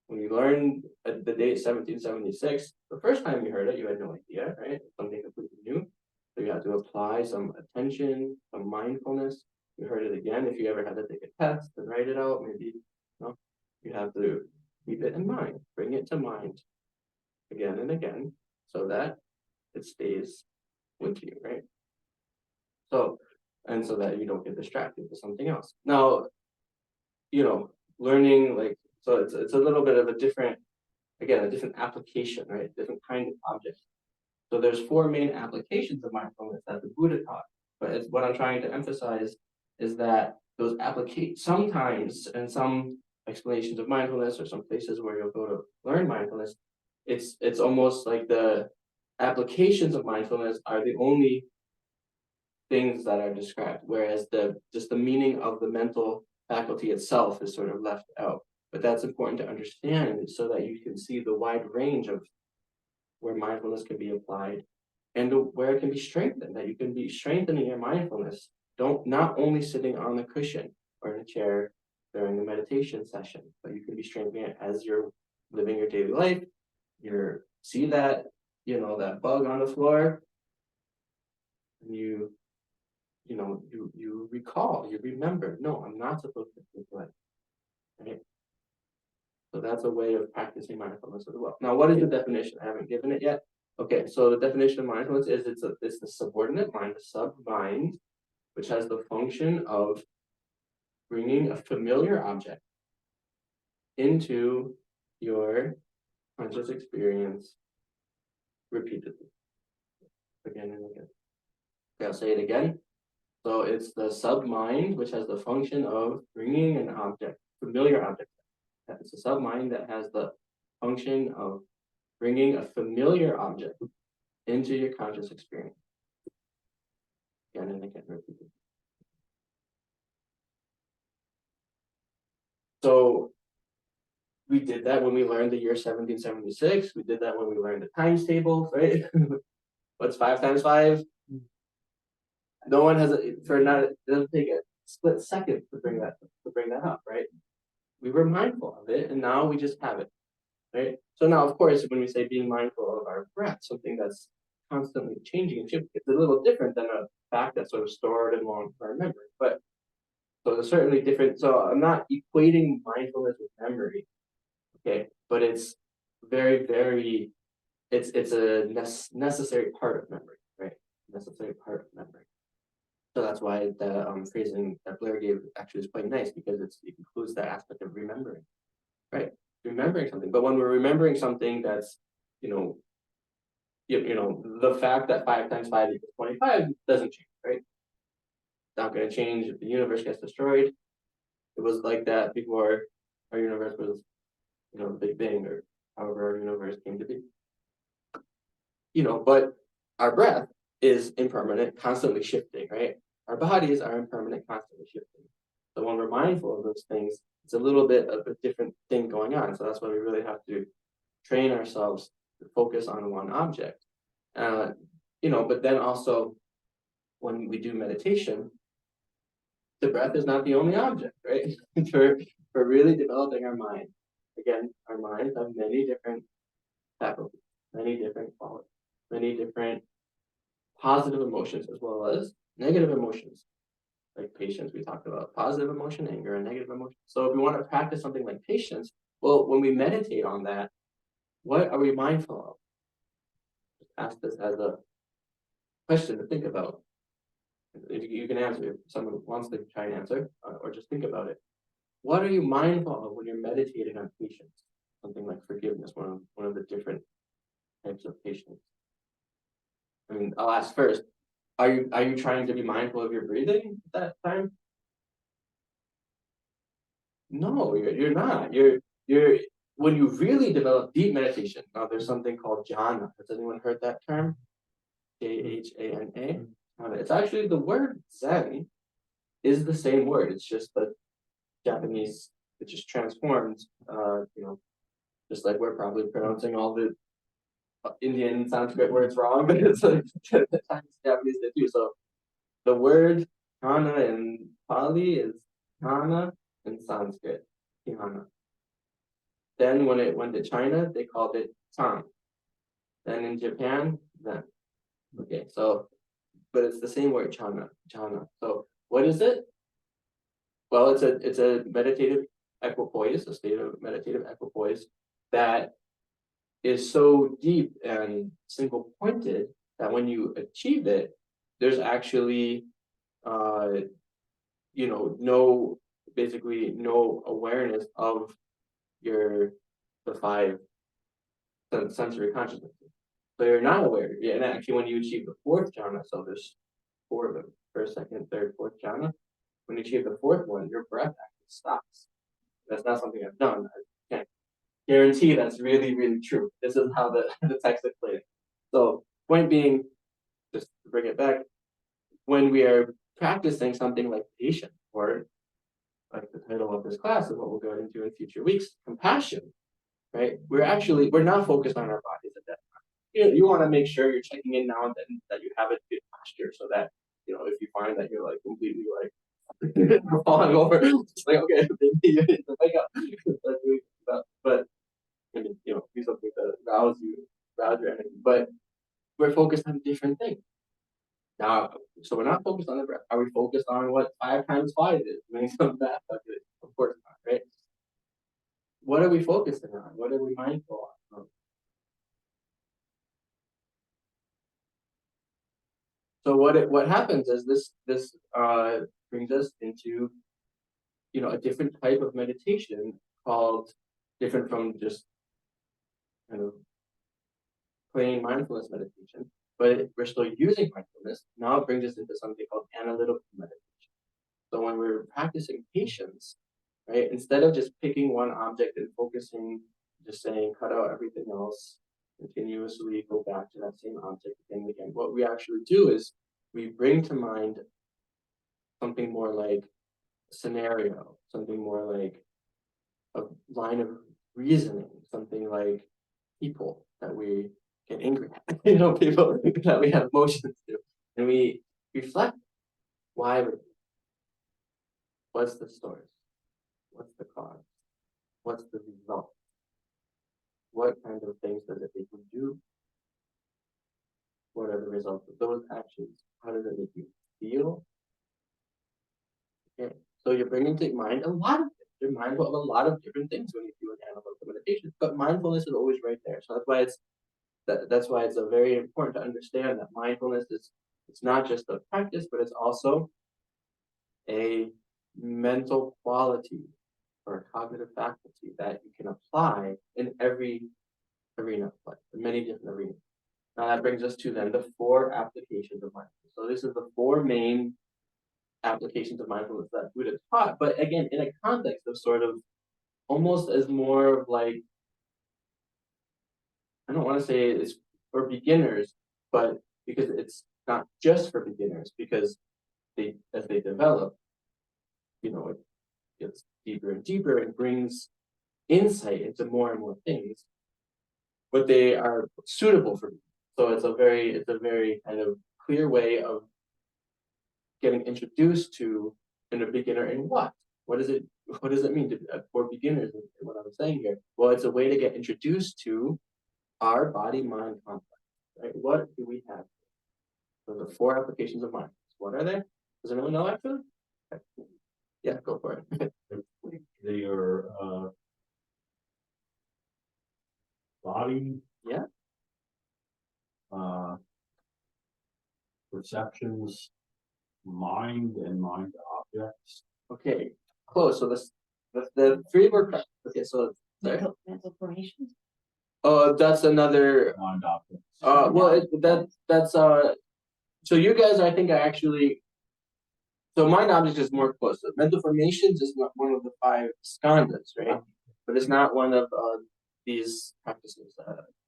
When you learn the date 1776, the first time you heard it, you had no idea, right? Something completely new. So you have to apply some attention, some mindfulness. You heard it again. If you ever had to take a test and write it out, maybe you have to keep it in mind, bring it to mind again and again, so that it stays with you, right? So that you don't get distracted with something else. Now, learning so it's a little bit of a different application, right? Different kind of object. So there's 4 main applications of mindfulness that the Buddha taught. But what I'm trying to emphasize is that those sometimes in some explanations of mindfulness or some places where you'll go to learn mindfulness, it's almost like the applications of mindfulness are the only things that are described, whereas just the meaning of the mental faculty itself is sort of left out. But that's important to understand so that you can see the wide range of where mindfulness can be applied and where it can be strengthened, that you can be strengthening your mindfulness. Not only sitting on the cushion or in a chair during the meditation session, but you can be strengthening it as you're living your daily life. You see that, that bug on the floor, and you recall, you remember, no, I'm not supposed to think like, right? So that's a way of practicing mindfulness as well. Now, what is the definition? I haven't given it yet. Okay, so the definition of mindfulness is it's the subordinate mind, the sub-mind, which has the function of bringing a familiar object into your conscious experience repeatedly, again and again. Okay, I'll say it again. So it's the sub-mind, which has the function of bringing an object, familiar object. It's a sub-mind that has the function of bringing a familiar object into your conscious experience. Again and again, repeatedly. So we did that when we learned the year 1776. We did that when we learned the times table, right? What's 5 times 5? No one has it doesn't take a split second to bring that up, right? We were mindful of it, and now we just have it, right? So now, of course, when we say being mindful of our breath, something that's constantly changing and shifting, it's a little different than a fact that's sort of stored in long-term memory. But so there's certainly different. So I'm not equating mindfulness with memory, okay? But it's very, very. It's a necessary part of memory, right? Necessary part of memory. So that's why the phrasing that Blair gave actually is quite nice, because it includes that aspect of remembering, right? Remembering something. But when we're remembering something that's, the fact that 5 times 5 equals 25 doesn't change, right? It's not going to change if the universe gets destroyed. It was like that before our universe was, the Big Bang, or however our universe came to be. But our breath is impermanent, constantly shifting, right? Our bodies are impermanent, constantly shifting. So when we're mindful of those things, it's a little bit of a different thing going on. So that's why we really have to train ourselves to focus on one object. But then also when we do meditation, the breath is not the only object, right? for really developing our mind. Again, our minds have many different faculties, many different qualities, many different positive emotions as well as negative emotions. Like patience, we talked about positive emotion, anger, and negative emotion. So if we want to practice something like patience, well, when we meditate on that, what are we mindful of? Just ask this as a question to think about. If you can answer, if someone wants to try and answer, or just think about it. What are you mindful of when you're meditating on patience? Something like forgiveness, one of the different types of patience. I mean, I'll ask first. Are you trying to be mindful of your breathing at that time? No, you're not. You're when you really develop deep meditation. Now, there's something called jhana. Has anyone heard that term? Jhana. It's actually the word Zen is the same word. It's just the Japanese. It just transformed. Just like we're probably pronouncing all the Indian Sanskrit words wrong, but it's like the Japanese did too. So the word jhana in Pali is jhana in Sanskrit, jhana. Then when it went to China, they called it Tang. Then in Japan, Zen. Okay, so, but it's the same word, jhana. So what is it? Well, it's a meditative equipoise, a state of meditative equipoise that is so deep and single pointed that when you achieve it, there's actually no awareness of the 5 sensory consciousnesses. So you're not aware. Yeah, and actually when you achieve the 4th jhana, so there's 4 of them, 1st, 2nd, 3rd, 4th jhana. When you achieve the 4th one, your breath actually stops. That's not something I've done. I can't guarantee that's really, really true. This is how the text explains it. So point being, just to bring it back, when we are practicing something like patience, or like the title of this class and what we'll go into in future weeks, compassion, right? We're not focused on our bodies at that time. You want to make sure you're checking in now and then that you have a good posture, so that if you find that you're like completely like falling over, it's like, okay, maybe you need to wake up. But I mean, do something to rouse your energy. But we're focused on different things. Now, so we're not focused on the breath. Are we focused on what 5 times 5 is? Doing some math, of course not, right? What are we focusing on? What are we mindful of? So what happens is this brings us into a different type of meditation, called different from just kind of plain mindfulness meditation, but we're still using mindfulness. Now it brings us into something called analytical meditation. So when we're practicing patience, right, instead of just picking one object and focusing, just saying cut out everything else, continuously go back to that same object again and again, what we actually do is we bring to mind something more like a scenario, something more like a line of reasoning, something like people that we get angry at, people that we have emotions to, and we reflect why what's the source, what's the cause, what's the result, what kind of things does it make you do, what are the results of those actions, how does it make you feel. Okay, so you're bringing to mind a lot of things. You're mindful of a lot of different things when you do an analytical meditation, but mindfulness is always right there. So that's why it's very important to understand that mindfulness it's not just a practice, but it's also a mental quality or a cognitive faculty that you can apply in every arena of life, in many different arenas. Now that brings us to then the 4 applications of mindfulness. So this is the 4 main applications of mindfulness that Buddha taught, but again, in a context of sort of almost as more of like, I don't want to say it's for beginners, but because it's not just for beginners, because as they develop, it gets deeper and deeper and brings insight into more and more things, but they are suitable for me. So it's a very kind of clear way of getting introduced to in a beginner in what? What does it mean for beginners? What I'm saying here? Well, it's a way to get introduced to our body-mind complex, right? What do we have? So the 4 applications of mindfulness. What are they? Does anyone know actually? Okay. Yeah, go for it. They are body. Yeah. Perceptions, mind, and mind objects. Okay, close. So the 3 were okay. So Mental formations. that's another. Mind objects. Well, that's So you guys, I think, are actually. So mind object is more close. So mental formations is not one of the 5 skandhas, right? But it's not one of these practices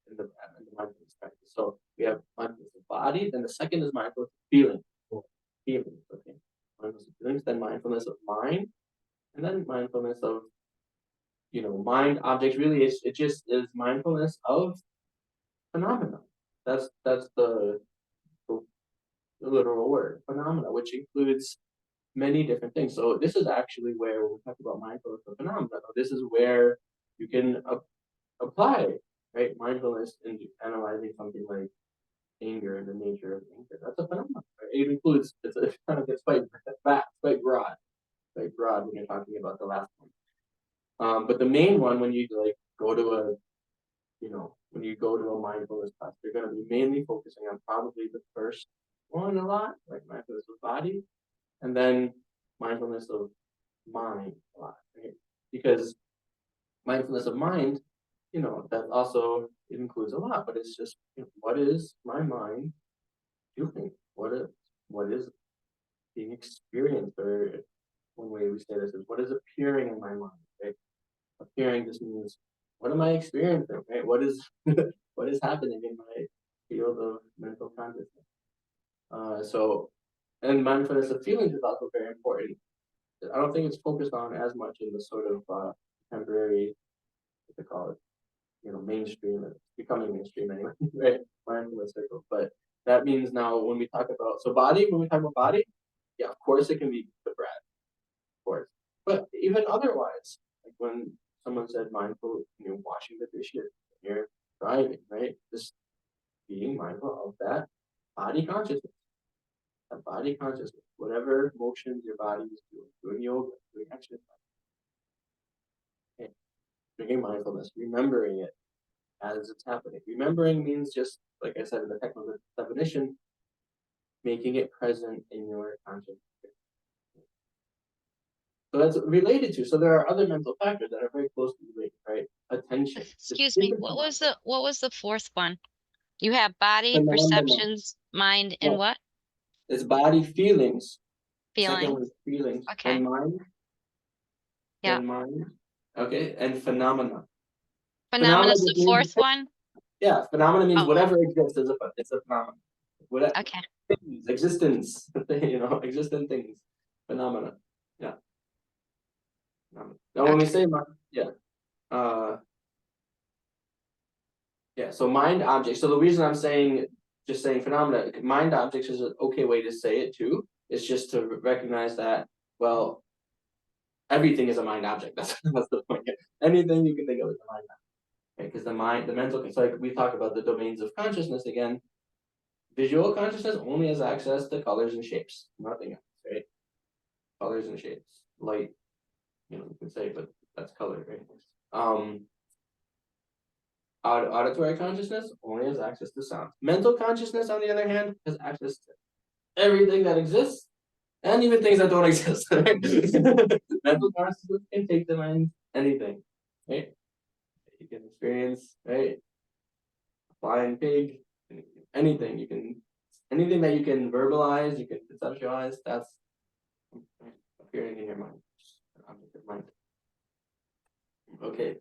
in the mindfulness practice. So we have mindfulness of body, then the second is mindfulness of feeling. Feelings, okay. Mindfulness of feelings, then mindfulness of mind, and then mindfulness of mind objects. Really, it just is mindfulness of phenomena. That's the literal word, phenomena, which includes many different things. So this is actually where when we talk about mindfulness of phenomena, this is where you can apply, right, mindfulness in analyzing something like anger and the nature of anger. That's a phenomenon. Right? It includes it's quite vast, quite broad when you're talking about the last one. But the main one, when you go to when you go to a mindfulness class, you're going to be mainly focusing on probably the first one a lot, like mindfulness of body, and then mindfulness of mind a lot, right? Because mindfulness of mind, that also includes a lot, but it's just what is my mind doing? What is being experienced, or one way we say this is what is appearing in my mind, right? Appearing just means what am I experiencing, right? What is what is happening in my field of mental consciousness? So And mindfulness of feelings is also very important. I don't think it's focused on as much in the sort of temporary, what they call it, mainstream. It's becoming mainstream anyway, right? Mindfulness circle. But that means now when we talk about when we talk about body, yeah, of course it can be the breath, of course. But even otherwise, like when someone said mindful, washing the dishes, when you're driving, right? Just being mindful of that body consciousness. That body consciousness, whatever motions your body is doing yoga, doing exercise. Okay. Bringing mindfulness, remembering it as it's happening. Remembering means just, like I said in the technical definition, making it present in your consciousness. So that's related to. So there are other mental factors that are very closely related, right? Attention. Excuse me, what was the fourth one? You have body, Phenomena. perceptions, mind, and Well, what? it's body, feelings. Second Feeling. one is feelings. Okay. Then mind. Yeah. Then mind. Okay. And phenomena. Phenomena Phenomena is the just means, fourth one. yeah, phenomena means Oh, whatever exists is it's a phenomenon. Whatever okay. things, existence, existent things, phenomena. Yeah. Now when we Okay. say mind, yeah, uh, yeah. So mind objects. So the reason I'm just saying phenomena, mind objects is an okay way to say it too. It's just to recognize that, well, everything is a mind object. That's the point. Anything you can think of is a mind object. Right? Because the mental, it's like we talk about the domains of consciousness again. Visual consciousness only has access to colors and shapes, nothing else, right? Colors and shapes, light, you can say, but that's color, right? Auditory consciousness only has access to sound. Mental consciousness, on the other hand, has access to everything that exists and even things that don't exist. Right? Mental consciousness can take to mind anything, right? You can experience, right? A flying pig, anything anything that you can verbalize, you can conceptualize. That's appearing in your mind, an object of mind. Okay.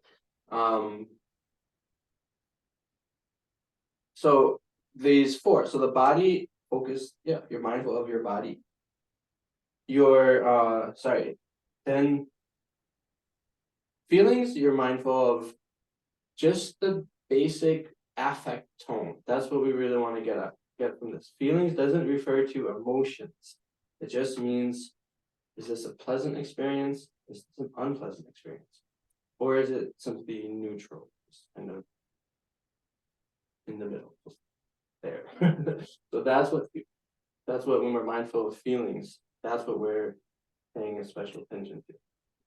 So these four. So the body focus, yeah, you're mindful of your body. Then feelings, you're mindful of just the basic affect tone. That's what we really want to get from this. Feelings doesn't refer to emotions. It just means, is this a pleasant experience? Is this an unpleasant experience? Or is it something neutral, just kind of in the middle, just there? So that's what when we're mindful of feelings, that's what we're paying a special attention to.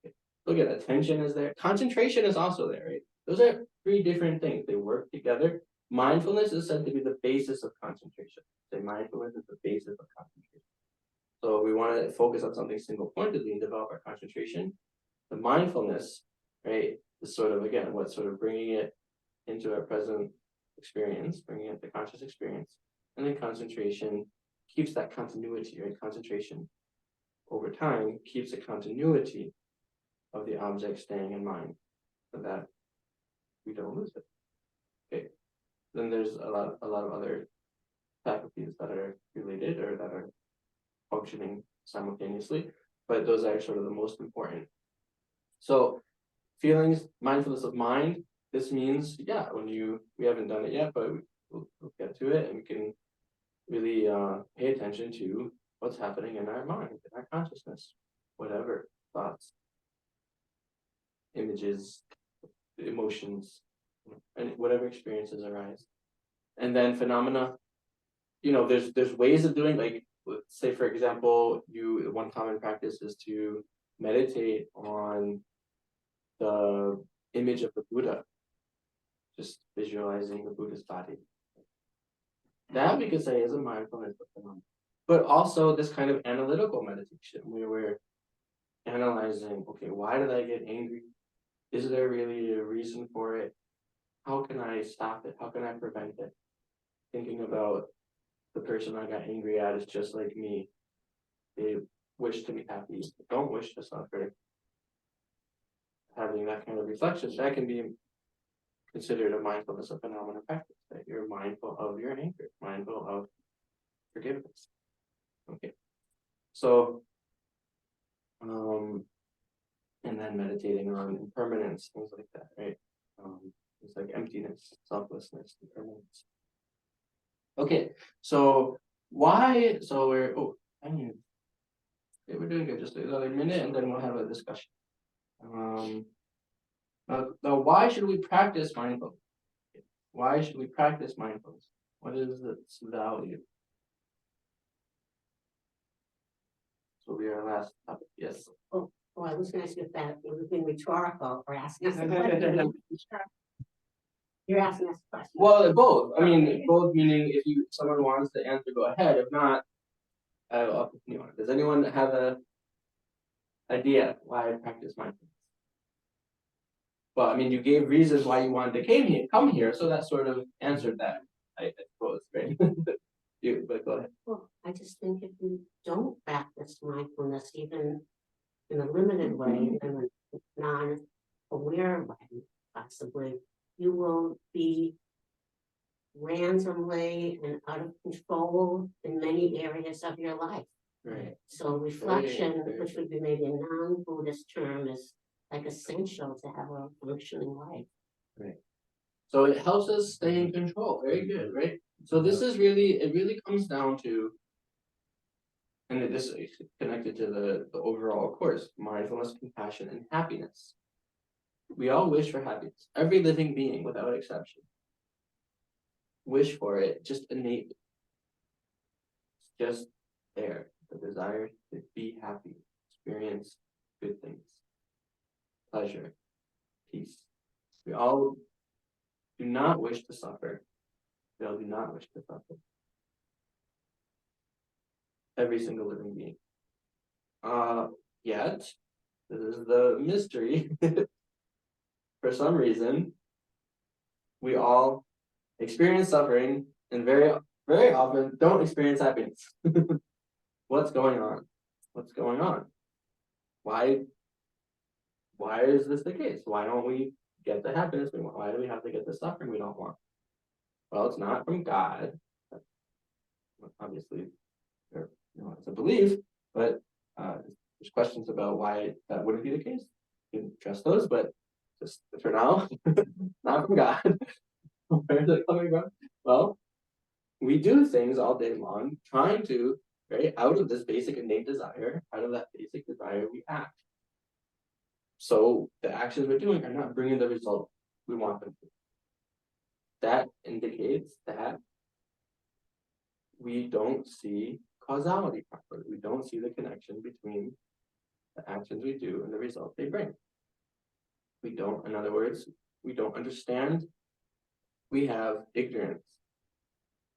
Okay. Look at attention is there. Concentration is also there, right? Those are three different things. They work together. Mindfulness is said to be the basis of concentration. Say mindfulness is the basis of concentration. So we want to focus on something single pointedly and develop our concentration. The mindfulness, right, is sort of, again, what's sort of bringing it into our present experience, bringing it to conscious experience. And then concentration keeps that continuity, right? Concentration over time keeps a continuity of the object staying in mind so that we don't lose it. Okay. Then there's a lot of other faculties that are related or that are functioning simultaneously, but those are sort of the most important. So feelings, mindfulness of mind, this means, yeah, we haven't done it yet, but we'll get to it and we can really pay attention to what's happening in our mind, in our consciousness, whatever thoughts, images, emotions, and whatever experiences arise. And then phenomena, there's ways of doing, like, let's say for example, one common practice is to meditate on the image of the Buddha, just visualizing the Buddha's body. That we could say is a mindfulness of phenomena. But also this kind of analytical meditation where we're analyzing, okay, why did I get angry? Is there really a reason for it? How can I stop it? How can I prevent it? Thinking about the person I got angry at is just like me. They wish to be happy, don't wish to suffer. Having that kind of reflection, that can be considered a mindfulness of phenomena practice, that you're mindful of your anger, mindful of forgiveness. Okay. So, and then meditating on impermanence, things like that, right? It's like emptiness, selflessness, impermanence. Okay, so why? So we're okay, we're doing good. Just another minute, and then we'll have a discussion. Now, why should we practice mindfulness? Why should we practice mindfulness? What is its value? So we are last topic. Yes. Oh, I was gonna ask you if that it was being rhetorical or asking us a question. You're asking us a question. Well, both. I mean, both meaning if someone wants to answer, go ahead. If not, I'll continue on. Does anyone have a idea why I practice mindfulness? Well, I mean, you gave reasons why you wanted to come here, so that sort of answered that, I suppose, right? But go ahead. Well, I just think if you don't practice mindfulness, even in a limited way, in a non-aware way, possibly, you will be randomly and out of control in many areas of your life. Right. So reflection, Very which would be maybe a non-Buddhist term, is like essential to have a functioning life. Right. So it helps us stay in control. Very good, right? So this is it really comes down to, and this is connected to the overall course, mindfulness, compassion, and happiness. We all wish for happiness. Every living being, without exception, wish for it just innately. It's just there, the desire to be happy, experience good things, pleasure, peace. We all do not wish to suffer. We all do not wish to suffer. Every single living being. Yet, this is the mystery. For some reason, we all experience suffering and very, very often don't experience happiness. What's going on? What's going on? Why is this the case? Why don't we get the happiness we want? Why do we have to get the suffering we don't want? Well, it's not from God. Obviously, it's a belief, but there's questions about why that wouldn't be the case. You can address those, but just for now, not from God. Where is it coming from? Well, we do things all day long trying to, right, out of this basic innate desire, out of that basic desire, we act. So the actions we're doing are not bringing the result we want them to. That indicates that we don't see causality properly. We don't see the connection between the actions we do and the result they bring. We don't, in other words, we don't understand. We have ignorance.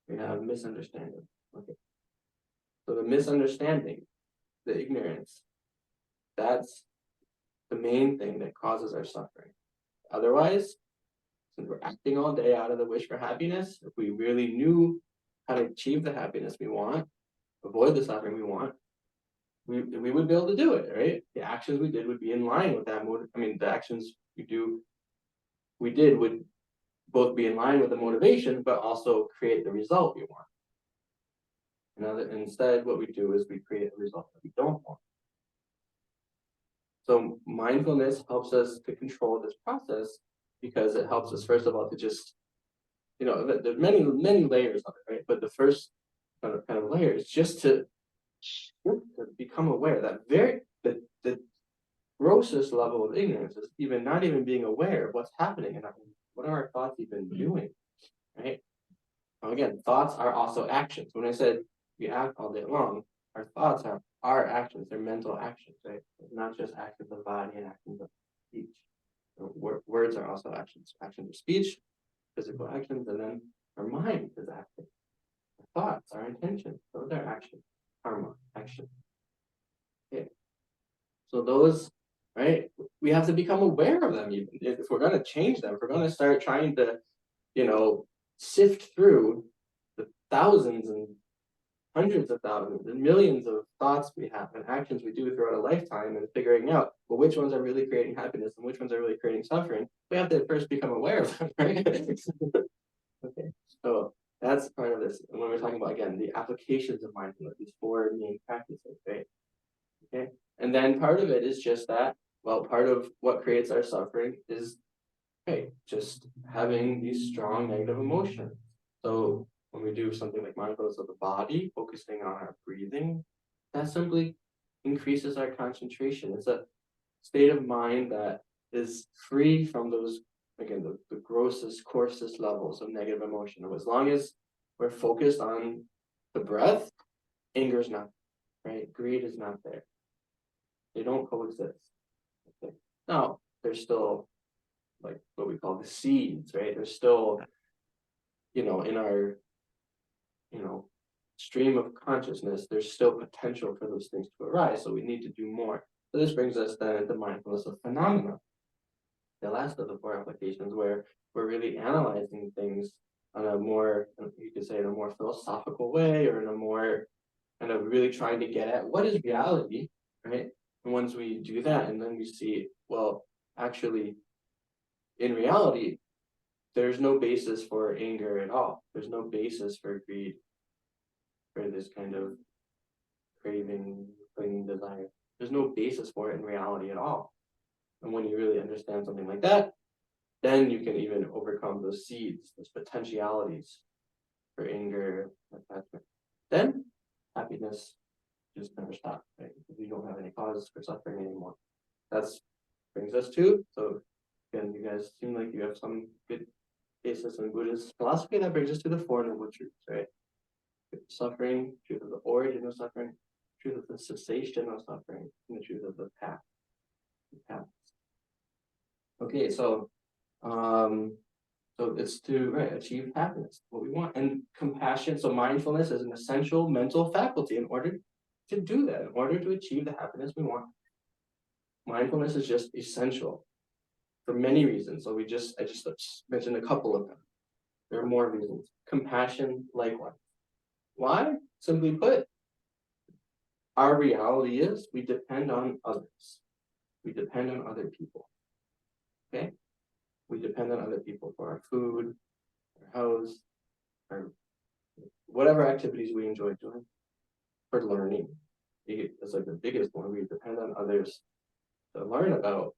We have misunderstanding. Okay. So the misunderstanding, the ignorance, that's the main thing that causes our suffering. Otherwise, since we're acting all day out of the wish for happiness, if we really knew how to achieve the happiness we want, avoid the suffering we want, we would be able to do it, right? The actions we did would be in line with that. I mean, the actions we did would both be in line with the motivation, but also create the result we want. Instead, what we do is we create a result that we don't want. So mindfulness helps us to control this process because it helps us, first of all, to just, there's many layers of it, right? But the first kind of layer is just to become aware that the grossest level of ignorance is not even being aware of what's happening and what are our thoughts even doing, right? Now again, thoughts are also actions. When I said we act all day long, our thoughts are our actions, they're mental actions, right? It's not just actions of the body and actions of speech. Words are also actions of speech, physical actions, and then our mind is acting. Our thoughts, our intentions, those are actions, karma, action. Okay. So those, right, we have to become aware of them even. If we're going to change them, if we're going to start trying to, sift through the thousands and hundreds of thousands and millions of thoughts we have and actions we do throughout a lifetime and figuring out, well, which ones are really creating happiness and which ones are really creating suffering, we have to first become aware of them, right? Okay, so That's part of this. And when we're talking about, again, the applications of mindfulness, these four main practices, right? Okay. And then part of it is just that, well, part of what creates our suffering is, okay, just having these strong negative emotions. So when we do something like mindfulness of the body, focusing on our breathing, that simply increases our concentration. It's a state of mind that is free from those, again, the grossest, coarsest levels of negative emotion. And as long as we're focused on the breath, anger is not, right? Greed is not there. They don't coexist. Okay. Now, there's still like what we call the seeds, right? There's still, in our, stream of consciousness, there's still potential for those things to arise. So we need to do more. So this brings us then to mindfulness of phenomena, the last of the four applications, where we're really analyzing things on a more, you could say, in a more philosophical way, or in a more kind of really trying to get at what is reality, right? And once we do that, and then we see, well, actually, in reality, there's no basis for anger at all. There's no basis for greed, for this kind of craving, clinging desire. There's no basis for it in reality at all. And when you really understand something like that, then you can even overcome those seeds, those potentialities for anger, attachment. Then happiness just never stops, right? Because you don't have any cause for suffering anymore. That's brings us to, so again, you guys seem like you have some good basis in Buddhist philosophy. That brings us to the Four Noble Truths, right? Suffering, truth of the origin of suffering, truth of the cessation of suffering, and the truth of the path. Okay, so it's to achieve happiness, what we want, and compassion. So mindfulness is an essential mental faculty in order to do that, in order to achieve the happiness we want. Mindfulness is just essential for many reasons. So I just mentioned a couple of them. There are more reasons. Compassion, likewise. Why? Simply put, our reality is we depend on others. We depend on other people. Okay? We depend on other people for our food, our house, our whatever activities we enjoy doing, for learning. It's like the biggest one. We depend on others to learn about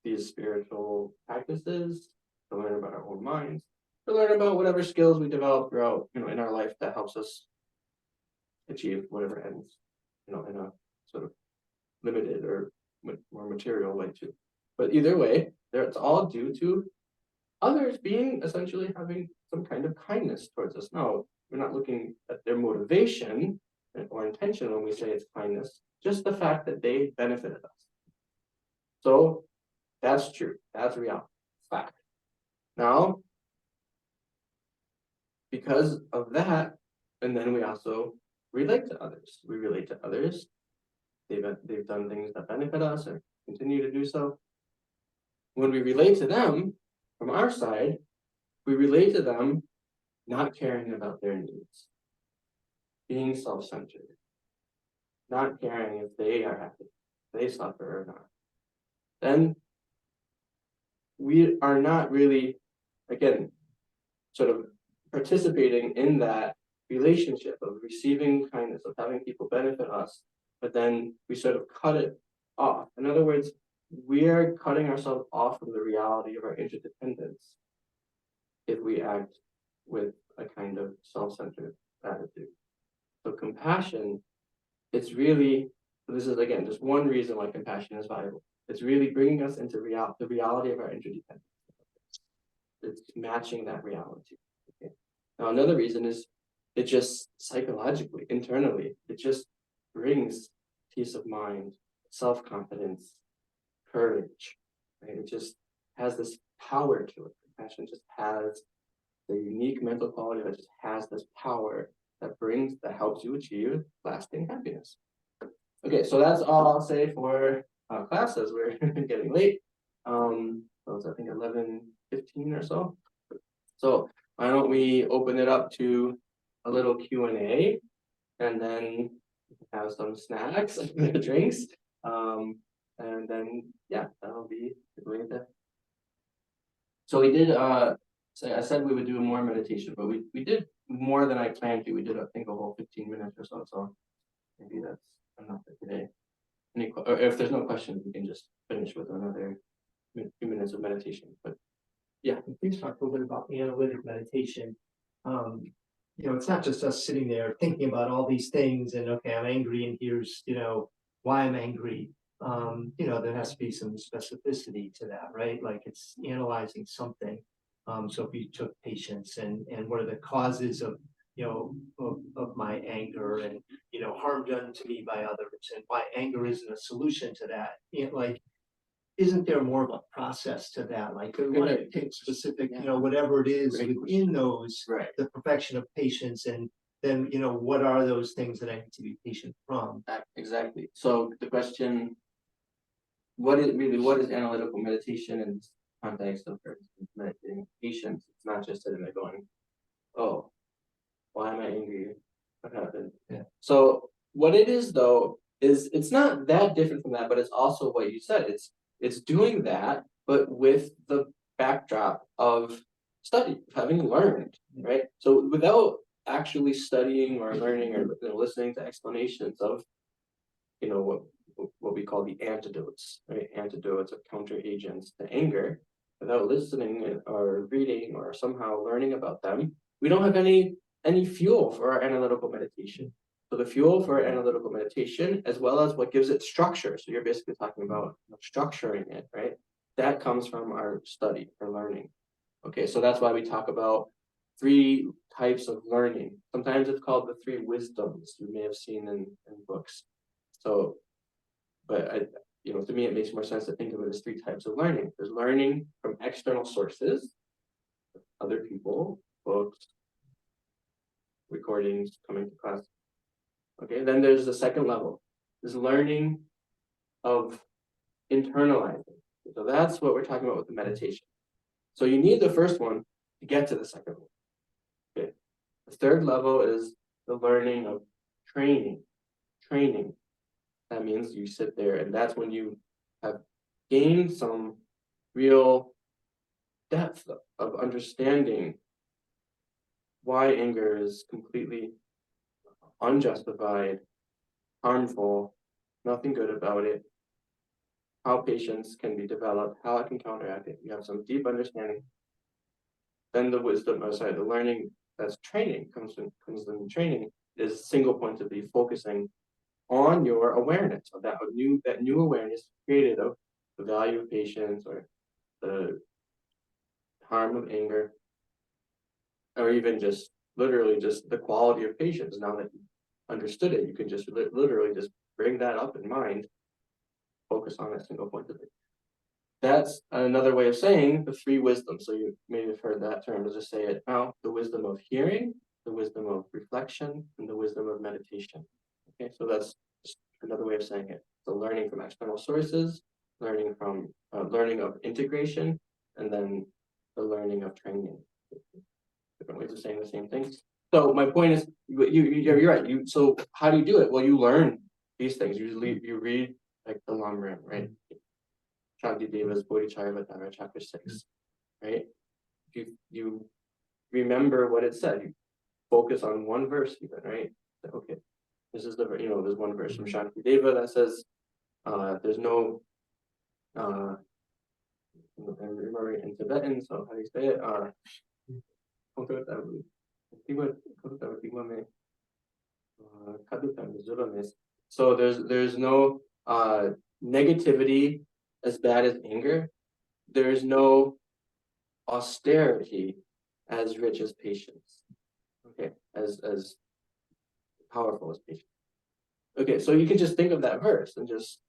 these spiritual practices, to learn about our own minds, to learn about whatever skills we develop throughout, in our life that helps us achieve whatever ends, in a sort of limited or more material way too. But either way, it's all due to others being essentially having some kind of kindness towards us. Now, we're not looking at their motivation or intention when we say it's kindness, just the fact that they benefited us. So that's true. That's reality. Fact. Now, because of that, and then we also relate to others. We relate to others. They've done things that benefit us or continue to do so. When we relate to them, from our side, we relate to them not caring about their needs, being self-centered, not caring if they are happy, if they suffer or not. Then we are not really, again, sort of participating in that relationship of receiving kindness, of having people benefit us, but then we sort of cut it off. In other words, we are cutting ourselves off from the reality of our interdependence if we act with a kind of self-centered attitude. So compassion, it's really, this is again, just one reason why compassion is valuable. It's really bringing us into the reality of our interdependence. It's matching that reality. Okay. Now, another reason is it just psychologically, internally, it just brings peace of mind, self-confidence, courage. Right? It just has this power to it. Compassion just has the unique mental quality that just has this power that helps you achieve lasting happiness. Okay, so that's all I'll say for class as we're getting late. So it's I think 11:15 or so. So why don't we open it up to a little Q&A, and then have some snacks and drinks. And then that'll be the way that. So we did So I said we would do more meditation, but we did more than I planned to. We did, I think, a whole 15 minutes or so. So maybe that's enough for today. Or if there's no questions, we can just finish with another few minutes of meditation. But yeah, Please talk a little bit about analytic meditation. It's not just us sitting there thinking about all these things and, okay, I'm angry and here's, why I'm angry. There has to be some specificity to that, right? Like it's analyzing something. So if you took patience and what are the causes of, of my anger and, harm done to me by others and why anger isn't a solution to that. Isn't there more of a process to that? Like we want to take specific, whatever it is Great within those, right. the perfection of patience, and then what are those things that I need to be patient from? Exactly. So the question, what is analytical meditation in this context of meditating patience? It's not just sitting there going, oh, why am I angry? What happened? Yeah. So what it is though, is it's not that different from that, but it's also what you said. It's doing that, but with the backdrop of study, of having learned, right? So without actually studying or learning or listening to explanations of, what we call the antidotes, right? Antidotes or counter agents to anger, without listening or reading or somehow learning about them, we don't have any fuel for our analytical meditation. So the fuel for analytical meditation, as well as what gives it structure. So you're basically talking about structuring it, right? That comes from our study or learning. Okay, so that's why we talk about 3 types of learning. Sometimes it's called the 3 wisdoms you may have seen in books. So, but to me, it makes more sense to think of it as 3 types of learning. There's learning from external sources, other people, books, recordings, coming to class. Okay, then there's the second level. There's learning of internalizing. So that's what we're talking about with the meditation. So you need the first one to get to the second one. Okay. The third level is the learning of training. Training. That means you sit there, and that's when you have gained some real depth of understanding why anger is completely unjustified, harmful, nothing good about it, how patience can be developed, how I can counteract it. You have some deep understanding. Then the learning that's training comes in training is single pointedly focusing on your awareness of that new awareness created of the value of patience or the harm of anger, or even just literally just the quality of patience. Now that you understood it, you can just literally just bring that up in mind, focus on it single pointedly. That's another way of saying the 3 wisdoms. So you may have heard that term. I'll just say it now: the wisdom of hearing, the wisdom of reflection, and the wisdom of meditation. Okay, so that's just another way of saying it. So learning from external sources, learning of integration, and then the learning of training. Different ways of saying the same thing. So my point is, you're right. So how do you do it? Well, you learn these things. You read like the Lamrim, right? Shanti Deva's Bodhicharyavatara, chapter 6, right? You remember what it said. You focus on one verse, even, right? Okay, this is there's one verse from Shanti Deva that says, there's no, I'm remembering in Tibetan, so how do you say it? So there's no negativity as bad as anger. There's no austerity as rich as patience. Okay, as powerful as patience. Okay, so you can just think of that verse and just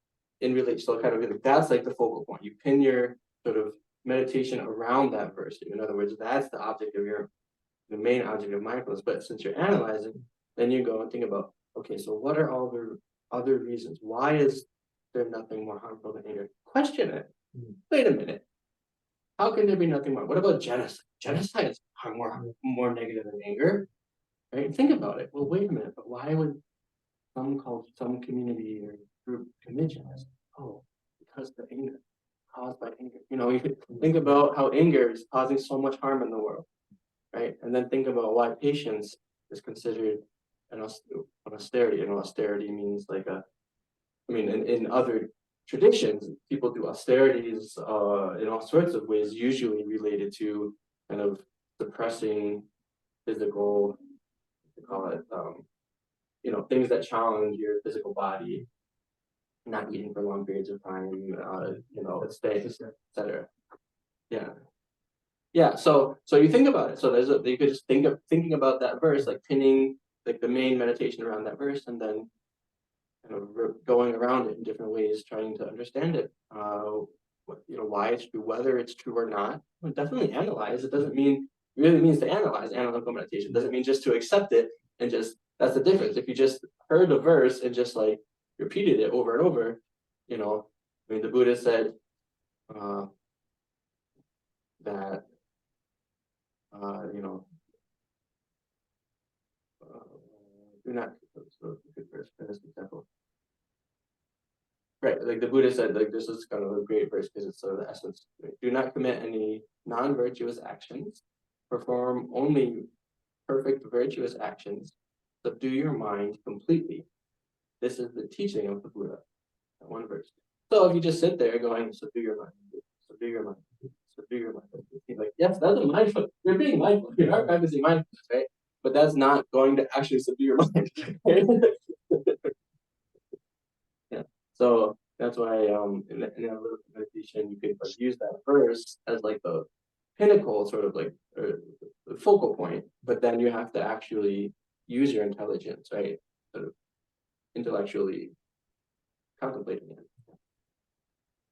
that's like the focal point. You pin your sort of meditation around that verse. In other words, that's the main object of mindfulness. But since you're analyzing, then you go and think about, okay, so what are all the other reasons? Why is there nothing more harmful than anger? Question it. Wait a minute. How can there be nothing more? What about genocide? Genocide is more negative than anger, right? Think about it. Well, wait a minute. But why would some community or group commit genocide? Oh, because of anger. caused by anger. You know, you could think about how anger is causing so much harm in the world, right? And then think about why patience is considered an austerity. You know, austerity means like in other traditions, people do austerities in all sorts of ways, usually related to kind of suppressing physical, we call it, things that challenge your physical body, not eating for long periods of time, stay, etc. Yeah. Yeah, so you think about it. So you could just thinking about that verse, like pinning like the main meditation around that verse, and then going around it in different ways, trying to understand it. Why it's true, whether it's true or not. Well, definitely analyze. It doesn't mean really means to analyze. Analytical meditation doesn't mean just to accept it and just that's the difference. If you just heard the verse and just like repeated it over and over, the Buddha said that do not. So good verse for this example. Right, like the Buddha said, like this is kind of a great verse because it's sort of the essence. Right? Do not commit any non-virtuous actions. Perform only perfect virtuous actions. Subdue your mind completely. This is the teaching of the Buddha. That one verse. So if you just sit there going, subdue your mind, subdue your mind, subdue your mind. You're like, yes, that's a mindful. You're being mindful. You are practicing mindfulness, right? But that's not going to actually subdue your mind. Yeah. So that's why in a little meditation you could like use that verse as like the pinnacle, sort of like the focal point, but then you have to actually use your intelligence, right? Sort of intellectually contemplating it.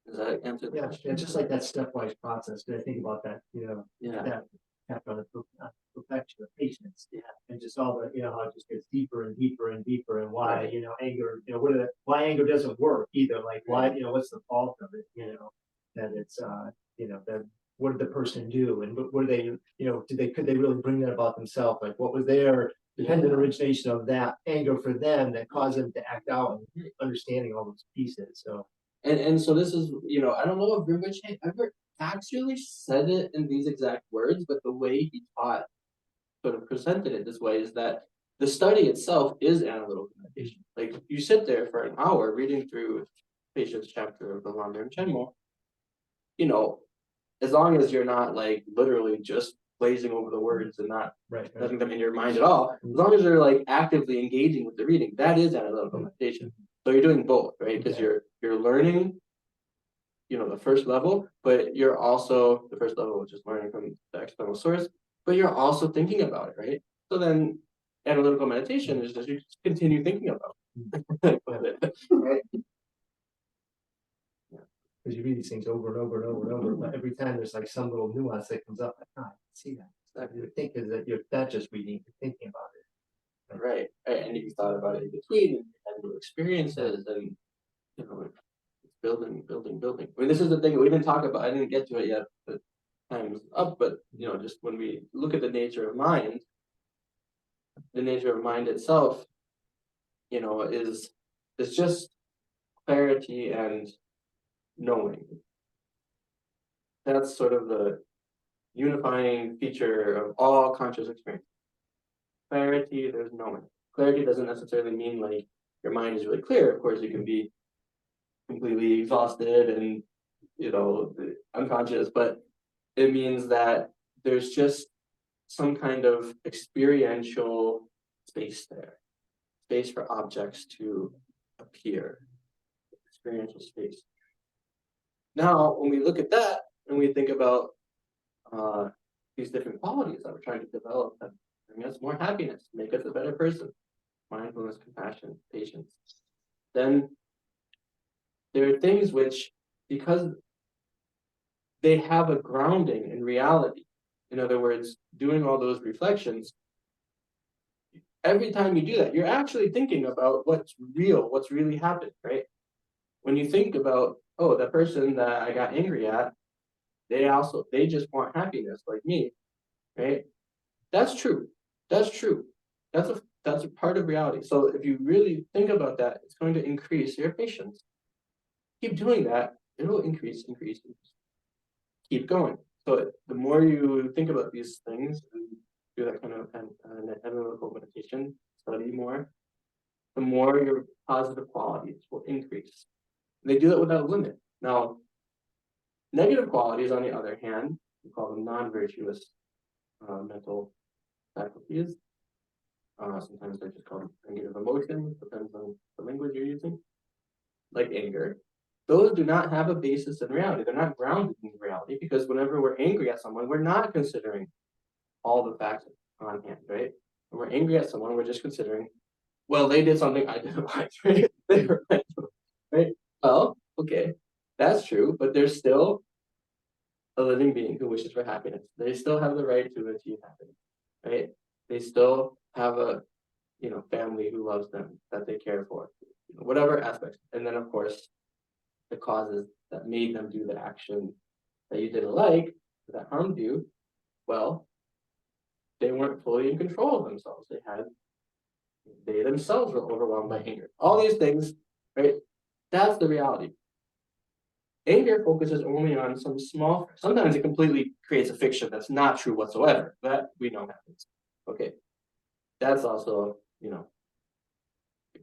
Does that answer the question? Yeah, just like that stepwise process. But I think about that, Yeah. that chapter on the perfection of patience. Yeah. And just all the, how it just gets deeper and deeper and deeper, and why, anger, why anger doesn't work either. Like why, what's the fault of it? That it's, that what did the person do, and what did they, could they really bring that about themselves? Like what was their dependent origination of that anger for them that caused them to act out, and understanding all those pieces. So. And so this is, I don't know if Rinpoche ever actually said it in these exact words, but the way he taught, sort of presented it this way, is that the study itself is analytical meditation. Like you sit there for an hour reading through Patience chapter of the Losang Chenmo, as long as you're not like literally just glazing over the words and not letting them in your mind at all, as long as you're like actively engaging with the reading, that is analytical meditation. So you're doing both, right? Because you're learning, the first level, but you're also the first level, which is learning from the external source, but you're also thinking about it, right? So then analytical meditation is just you just continue thinking about it. Right? Because you read these things over and over and over and over, but every time there's like some little nuance that comes up, like, I see that. You think is that you're not just reading, you're thinking about it. Right. And you thought about it in between and new experiences and it's building. I mean, this is the thing we didn't talk about. I didn't get to it yet, but time's up. But just when we look at the nature of mind itself, is just clarity and knowing. That's sort of the unifying feature of all conscious experience. Clarity, there's knowing. Clarity doesn't necessarily mean like your mind is really clear. Of course, you can be completely exhausted and unconscious, but it means that there's just some kind of experiential space there, space for objects to appear, experiential space. Now, when we look at that and we think about these different qualities that we're trying to develop that bring us more happiness, make us a better person, mindfulness, compassion, patience, then there are things which, because they have a grounding in reality, in other words, doing all those reflections, every time you do that, you're actually thinking about what's real, what's really happened, right? When you think about, oh, the person that I got angry at, they just want happiness like me, right? That's true. That's true. That's a part of reality. So if you really think about that, it's going to increase your patience. Keep doing that, it'll increase. Keep going. So the more you think about these things and do that kind of analytical meditation, study more, the more your positive qualities will increase. They do that without limit. Now, negative qualities, on the other hand, we call them non-virtuous mental faculties. Sometimes they're just called negative emotions, depends on the language you're using, like anger. Those do not have a basis in reality. They're not grounded in reality because whenever we're angry at someone, we're not considering all the facts on hand, right? When we're angry at someone, we're just considering, well, they did something I didn't like, right? They were right? Well, okay, that's true, but there's still a living being who wishes for happiness. They still have the right to achieve happiness, right? They still have a family who loves them, that they care for, whatever aspects. And then of course, the causes that made them do the action that you didn't like, that harmed you, well, they weren't fully in control of themselves. They themselves were overwhelmed by anger. All these things, right? That's the reality. Anger focuses only on some small, sometimes it completely creates a fiction that's not true whatsoever. That we know happens. Okay. That's also,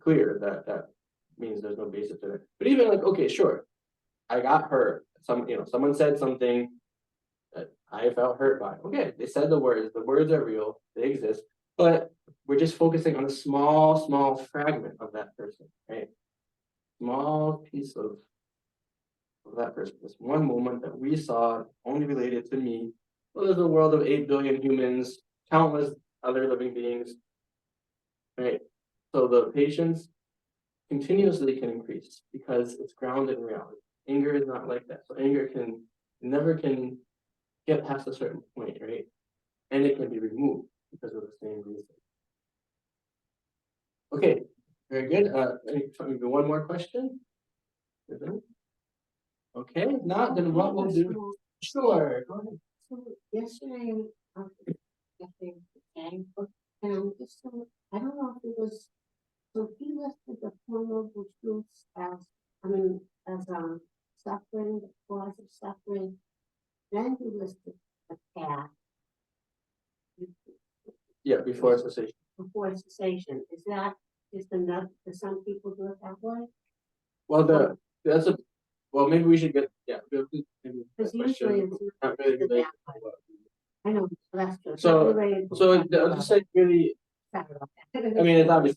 clear that means there's no basis to it. But even like, okay, sure, I got hurt. Someone said something that I felt hurt by. Okay, they said the words are real, they exist, but we're just focusing on a small fragment of that person, right? Small piece of that person. This one moment that we saw only related to me. Well, there's a world of 8 billion humans, countless other living beings, right? So the patience continuously can increase because it's grounded in reality. Anger is not like that. So anger never can get past a certain point, right? And it can be removed because of the same reason. Okay, very good. Maybe one more question? Okay, if not, then what we'll do? Sure, go ahead. So yesterday, I think, and just I don't know if it was, so he listed the Four Noble Truths as suffering, the cause of suffering. Then he listed the path Yeah, before cessation. before cessation. Is that just enough for some people do it that way? Well, maybe we should get maybe Because that usually question it's not really that related. way. I know, that's true. It's So- not related to So what I'll just say really, we're talking about. I mean, it's obvious,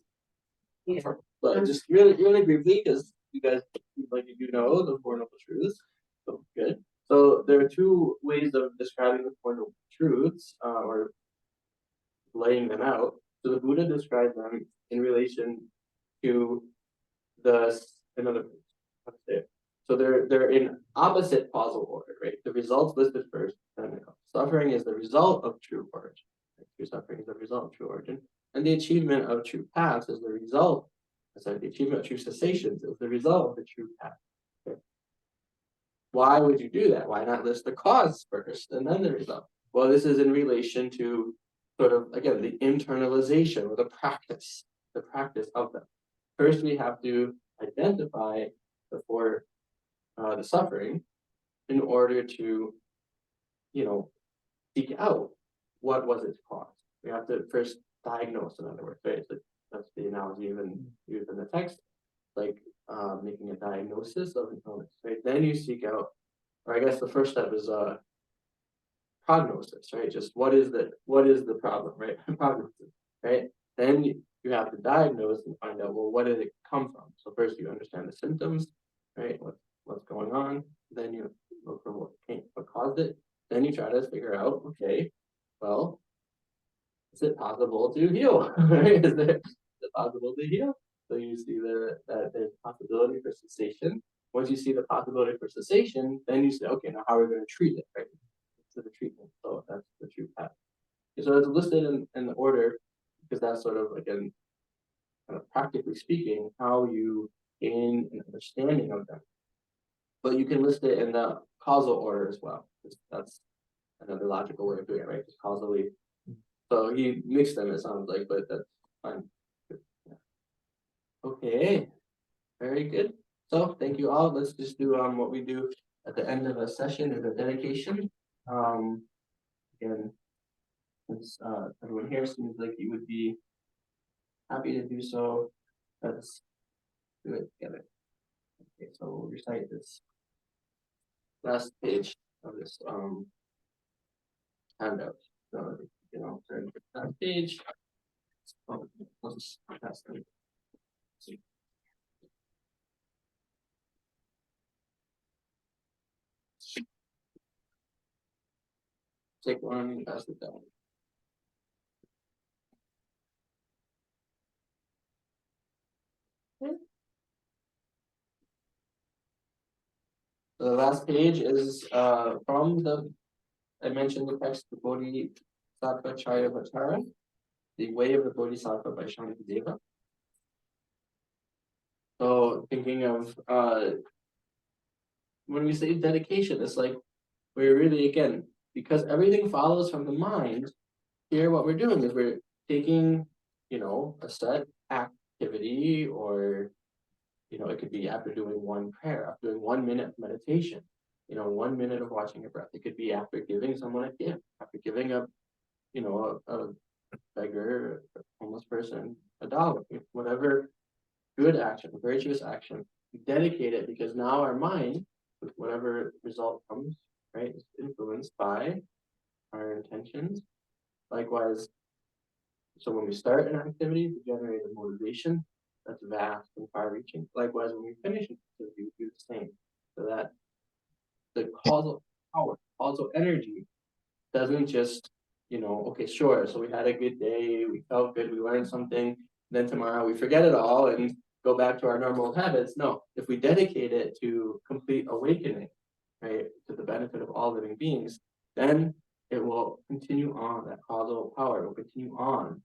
Yeah. but just really briefly, because you guys like you know the Four Noble Truths. So good. So there are two ways of describing the Four Noble Truths, or laying them out. So the Buddha describes them in relation to another. So they're in opposite causal order, right? The results listed first, then suffering is the result of true origin. Right? True suffering is the result of true origin, and the achievement of true paths is the result. The achievement of true cessations is the result of the true path. Okay? Why would you do that? Why not list the cause first and then the result? Well, this is in relation to sort of again the internalization or the practice of them. First, we have to identify the suffering in order to, seek out what was its cause. We have to first diagnose, in other words, right? So that's the analogy even used in the text, like making a diagnosis of an illness, right? Then you seek out, or I guess the first step is prognosis, right? Just what is the problem, right? Prognosis, right? Then you have to diagnose and find out, well, what did it come from? So first you understand the symptoms, right? What's going on? Then you look for what caused it. Then you try to figure out, okay, well, is it possible to heal? Right? Is it possible to heal? So you see that there's possibility for cessation. Once you see the possibility for cessation, then you say, okay, now how are we going to treat it, right? To the treatment. So that's the true path. So it's listed in the order because that's sort of again, kind of practically speaking, how you gain an understanding of them. But you can list it in the causal order as well. That's another logical way of doing it, right? Just causally. So he mixed them, it sounds like, but that's fine. Yeah. Okay, very good. So thank you all. Let's just do what we do at the end of a session is a dedication. Again, since everyone here seems like you would be happy to do so, let's do it together. Okay, so we'll recite this last page of this handout. So you know, turn to that page. Oh, let's just pass them. Take one and pass it down. The last page is from the, I mentioned the text, the Bodhisattva Charyavatara, The Way of the Bodhisattva by Shantideva. So thinking of when we say dedication, it's like we're really, again, because everything follows from the mind, here what we're doing is we're taking, you know, a set activity, or you know, it could be after doing one prayer, after doing 1 minute of meditation, you know, 1 minute of watching your breath. It could be after giving someone a gift, after giving a, you know, a beggar, a homeless person $1, whatever good action, virtuous action, dedicate it, because now our mind, with whatever result comes, right, is influenced by our intentions. Likewise, so when we start an activity, we generate a motivation that's vast and far-reaching. Likewise, when we finish an activity, we do the same. So that the causal power, causal energy doesn't just, you know, okay, sure, so we had a good day, we felt good, we learned something, then tomorrow we forget it all and go back to our normal habits. No, if we dedicate it to complete awakening, right, to the benefit of all living beings, then it will continue on, that causal power will continue on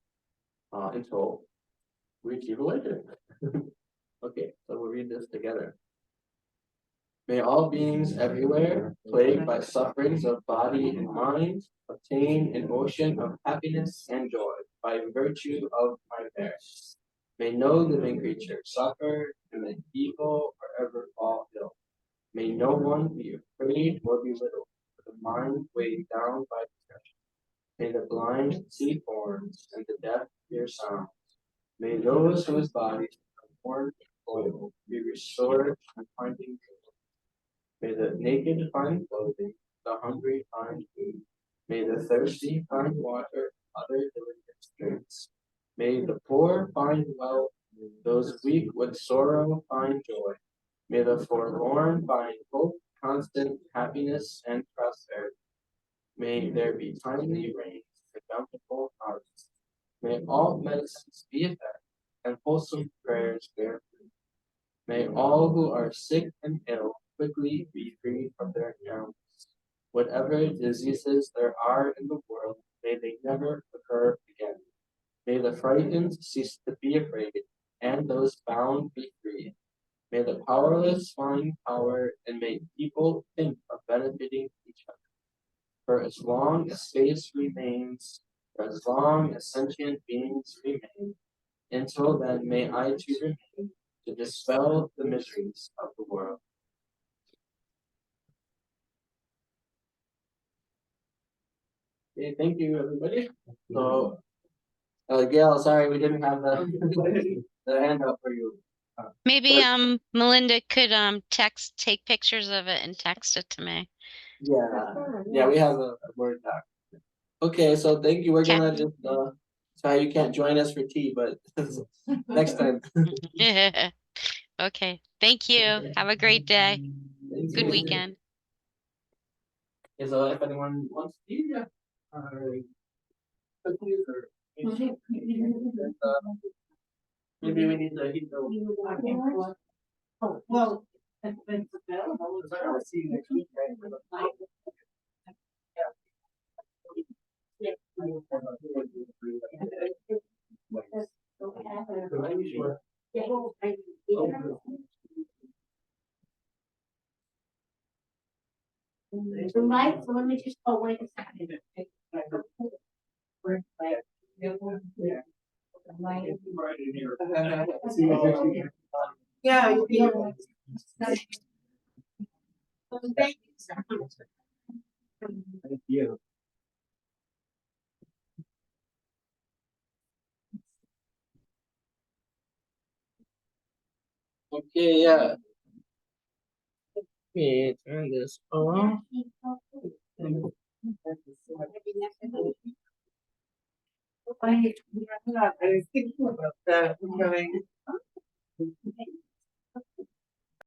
until we achieve awakening. Okay, so we'll read this together. May all beings everywhere, plagued by sufferings of body and mind, obtain an ocean of happiness and joy by virtue of my merits. May no living creature suffer, and may evil forever fall ill. May no one be afraid or belittled, for the mind weighed down by depression. May the blind see forms, and the deaf hear sounds. May those whose bodies are worn and toil be restored and finding joy. May the naked find clothing, the hungry find food. May the thirsty find water, other delicious drinks. May the poor find wealth, those weak with sorrow find joy. May the forlorn find hope, constant happiness, and prosperity. May there be timely rains and bountiful harvests. May all medicines be effective, and wholesome prayers bear fruit. May all who are sick and ill quickly be freed from their ailments. Whatever diseases there are in the world, may they never occur again. May the frightened cease to be afraid, and those bound be free. May the powerless find power, and may people think of benefiting each other. For as long as space remains, for as long as sentient beings remain, until then may I too remain to dispel the miseries of the world. Okay, thank you, everybody. So, Gail, sorry we didn't have the handout for you. Maybe Melinda could take pictures of it and text it to me. Yeah, we have a Word doc. Okay, so thank you. We're Okay. gonna just sorry you can't join us for tea, but next time. Okay. Thank you. Have a great day. Thank Good you. weekend. Okay, so if anyone wants tea, yeah. Cookies or maybe we need to heat the. Oh, well, if it's available, I'll see you next week. Right? the light, so let me just, oh, wait a second. Yeah, Thank you so much. Thank you. Okay, yeah. Okay, turn this off. I was thinking about that, going